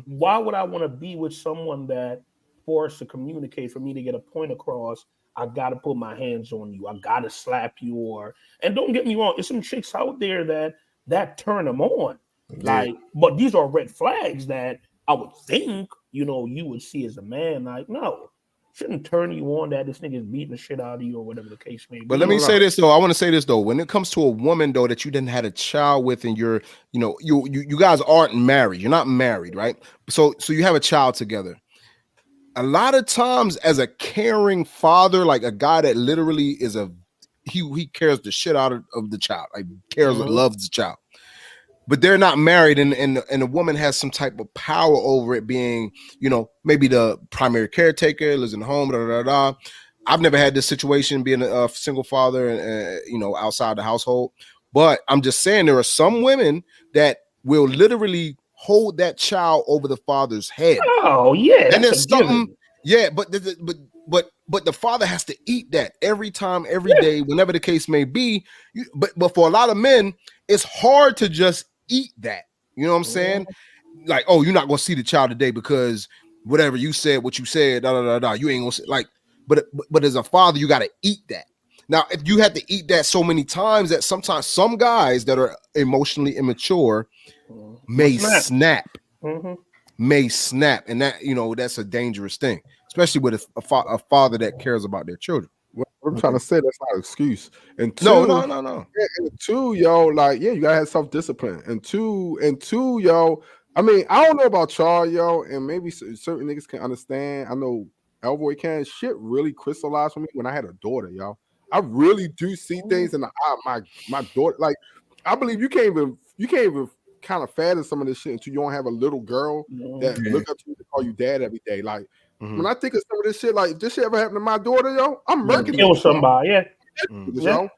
why would I want to be with someone that forced to communicate for me to get a point across? I got to put my hands on you. I got to slap you. And don't get me wrong. There's some chicks out there that turn them on. Like, but these are red flags that I would think, you would see as a man. Like, no. Shouldn't turn you on that this nigga is beating the shit out of you or whatever the case may be. But let me say this though. I want to say this though. When it comes to a woman though that you didn't have a child with, and you're, you guys aren't married. You're not married, right? So you have a child together. A lot of times, as a caring father, like a guy that literally is he cares the shit out of the child, like cares and loves the child. But they're not married, and a woman has some type of power over it, being, maybe the primary caretaker, lives in the home, I've never had this situation being a single father and outside the household. But I'm just saying there are some women that will literally hold that child over the father's head. Oh yeah, and there's something. Yeah, but the father has to eat that every time, every day, whenever the case may be. But for a lot of men, it's hard to just eat that. You know what I'm saying? Like, oh, you're not gonna see the child today because whatever you said, what you said, you ain't gonna see, like. But as a father, you got to eat that. Now, if you have to eat that so many times that sometimes some guys that are emotionally immature may snap. May snap, and that that's a dangerous thing, especially with a father that cares about their children. What I'm trying to say, that's not an excuse. And two, no. And two, yo, like, you gotta have self-discipline. And two, yo, I mean, I don't know about y'all, yo, and maybe certain niggas can understand. I know Elroy can. Shit really crystallized for me when I had a daughter, yo. I really do see things in the eye of my daughter. Like, I believe you can't even kind of fathom some of this shit until you don't have a little girl that look up to you to call you dad every day. Like, when I think of some of this shit, like, if this shit ever happened to my daughter, yo, I'm murking kill somebody, yo.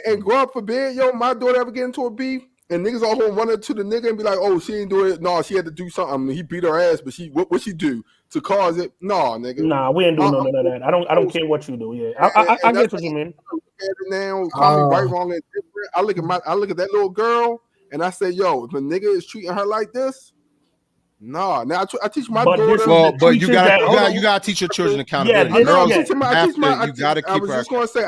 And God forbid, yo, my daughter ever get into a beef, and niggas all gonna run up to the nigga and be like, oh, she ain't doing it. No, she had to do something. He beat her ass, but what she do to cause it? No, nigga. Nah, we ain't doing none of that. I don't care what you do. Yeah, I get what you mean. Now, call me right, wrong, and different. I look at that little girl, and I say, yo, if a nigga is treating her like this, nah. Now I teach my daughter. Well, but you gotta teach your children accountability. Yeah, girls, I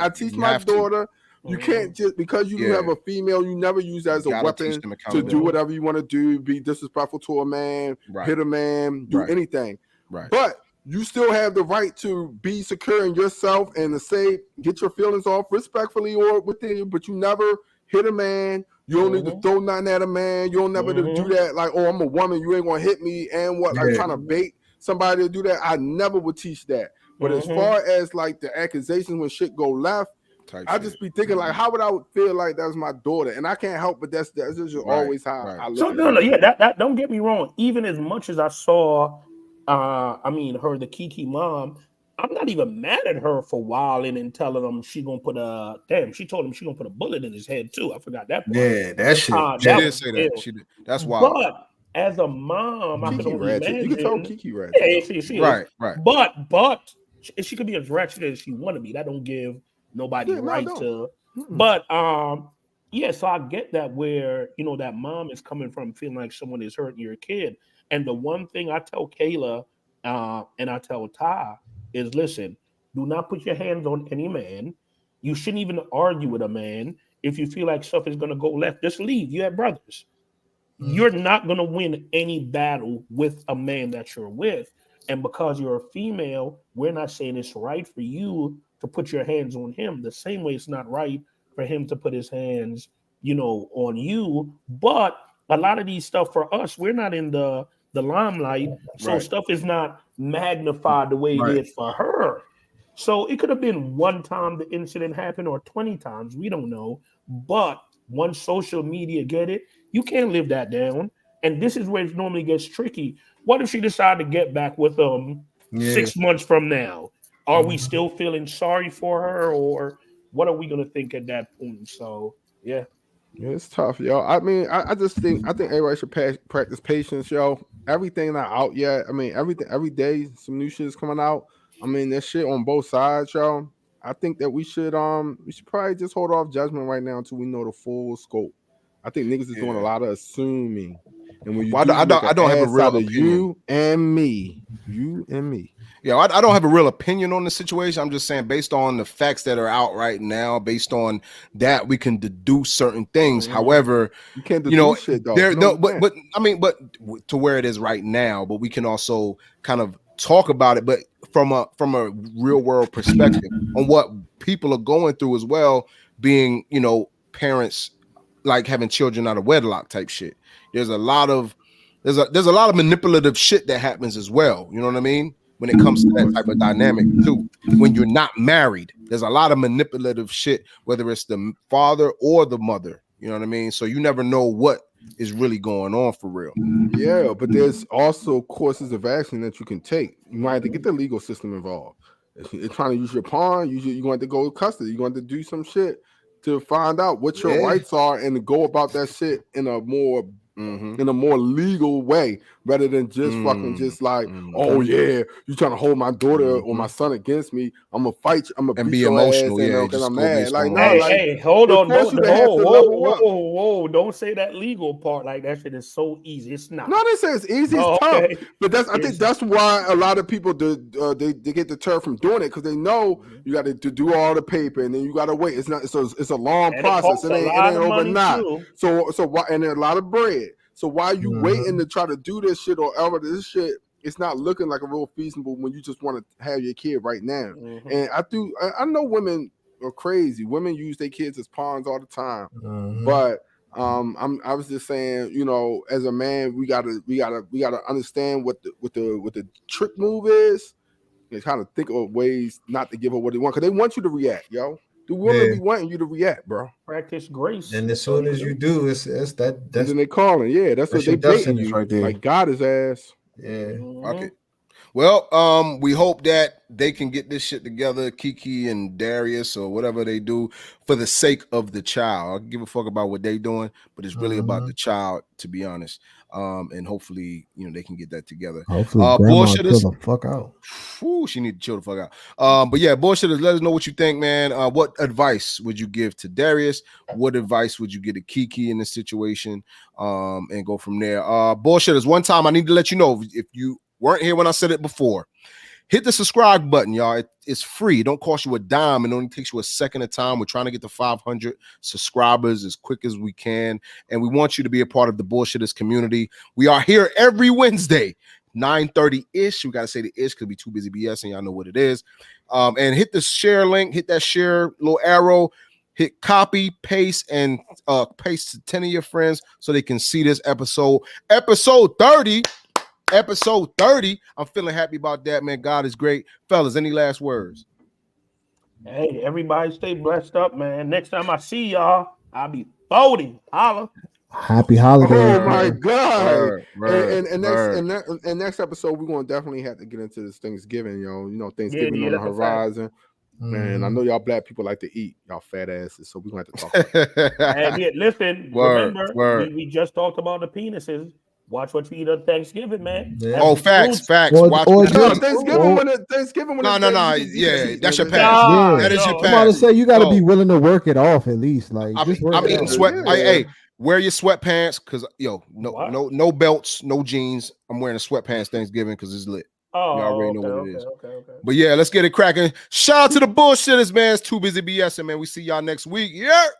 teach my daughter. You can't just because you have a female, you never use that as a weapon to do whatever you want to do, be disrespectful to a man, hit a man, do anything. Right. But you still have the right to be secure in yourself and to say, get your feelings off respectfully or within you, but you never hit a man. You don't need to throw nothing at a man. You don't never do that. Like, oh, I'm a woman. You ain't going to hit me. And what, like trying to bait somebody to do that. I never would teach that. But as far as like the accusations when shit go left, I just be thinking like, how would I feel like that was my daughter? And I can't help but that's just always how I look. So that don't get me wrong. Even as much as I saw, the Keke mom, I'm not even mad at her for wilding and telling him she gonna put she told him she gonna put a bullet in his head too. I forgot that part. Yeah, that shit. She did say that. She did. That's wild. But as a mom, I can only imagine. You can tell Keke ratchet. Yeah, she is. Right. But she could be as ratchet as she want to be. That don't give nobody right to. But so I get that where that mom is coming from feeling like someone is hurting your kid. And the one thing I tell Kayla and I tell Ty is, listen, do not put your hands on any man. You shouldn't even argue with a man. If you feel like stuff is going to go left, just leave. You have brothers. You're not going to win any battle with a man that you're with. And because you're a female, we're not saying it's right for you to put your hands on him. The same way it's not right for him to put his hands, on you. But a lot of these stuff for us, we're not in the limelight. So stuff is not magnified the way it is for her. So it could have been one time the incident happened or 20 times. We don't know. But once social media get it, you can't live that down. And this is where it normally gets tricky. What if she decided to get back with 6 months from now? Are we still feeling sorry for her, or what are we going to think at that point? So, yeah. Yeah, it's tough, yo. I mean, I think everybody should practice patience, yo. Everything not out yet. I mean, every day some new shit is coming out. I mean, there's shit on both sides, yo. I think that we should probably just hold off judgment right now until we know the full scope. I think niggas is doing a lot of assuming. And when I don't have a real opinion. You and me. Yeah, I don't have a real opinion on the situation. I'm just saying, based on the facts that are out right now, based on that, we can deduce certain things. However, you can't deduce shit though. But to where it is right now. But we can also kind of talk about it, but from a real world perspective on what people are going through as well. Being parents like having children out of wedlock type shit. There's a lot of manipulative shit that happens as well. You know what I mean? When it comes to that type of dynamic too, when you're not married, there's a lot of manipulative shit, whether it's the father or the mother. You know what I mean? So you never know what is really going on for real. Yeah, but there's also courses of action that you can take. You might have to get the legal system involved. If you're trying to use your pawn, you're going to go to custody. You're going to do some shit to find out what your rights are and to go about that shit in a more legal way, rather than just fucking just like, oh yeah, you trying to hold my daughter or my son against me? I'm gonna fight you. I'm gonna be emotional, because I'm mad. Like, hey, hold on, whoa, don't say that legal part. Like that shit is so easy. It's not. No, they say it's easy. It's tough, but I think that's why a lot of people they get deterred from doing it, because they know you got to do all the paper and then you got to wait. It's not. It's a long process. It ain't overnight. So why, and a lot of bread. So why are you waiting to try to do this shit or ever this shit? It's not looking like a real feasible when you just want to have your kid right now. And I know women are crazy. Women use their kids as pawns all the time. But I was just saying, as a man, we gotta understand what the trick move is, and kind of think of ways not to give her what they want, because they want you to react, yo. The women be wanting you to react, bro. Practice grace. And as soon as you do, it's that. That's then they calling. Yeah, that's what they baiting you right there. Like God his ass. Yeah. Okay. Well, we hope that they can get this shit together, Keke and Darius or whatever they do, for the sake of the child. I don't give a fuck about what they doing, but it's really about the child, to be honest. And hopefully, they can get that together. Hopefully, grandma chill the fuck out. Whew, she need to chill the fuck out. But yeah, bullshitters, let us know what you think, man. What advice would you give to Darius? What advice would you give to Keke in this situation? And go from there. Bullshitters, one time I need to let you know, if you weren't here when I said it before, hit the subscribe button, y'all. It's free. It don't cost you a dime. It only takes you a second of time. We're trying to get to 500 subscribers as quick as we can. And we want you to be a part of the Bullshitters community. We are here every Wednesday, 9:30-ish. We got to say the ish because we too busy BS, and y'all know what it is. And hit the share link. Hit that share little arrow. Hit copy, paste, and paste to 10 of your friends so they can see this episode. Episode 30. Episode 30. I'm feeling happy about that, man. God is great. Fellas, any last words? Hey, everybody stay blessed up, man. Next time I see y'all, I'll be voting. Holla. Happy holidays. Oh my God. And next episode, we're going to definitely have to get into this Thanksgiving, Thanksgiving on the horizon. Man, I know y'all black people like to eat, y'all fat asses, so we're going to have to talk about And yeah, listen, remember, we just talked about the penises. Watch what you eat on Thanksgiving, man. Yeah. Oh, facts. Watch Thanksgiving. No. Yeah, that's your pass. That is your pass. I'm about to say you got to be willing to work it off at least. Like I'm eating sweat. Hey, wear your sweatpants because no belts, no jeans. I'm wearing a sweatpants Thanksgiving because it's lit. Oh, you already know what it is. Okay. But yeah, let's get it cracking. Shout out to the bullshitters, man. It's too busy BSing, man. We see y'all next week. Yeah.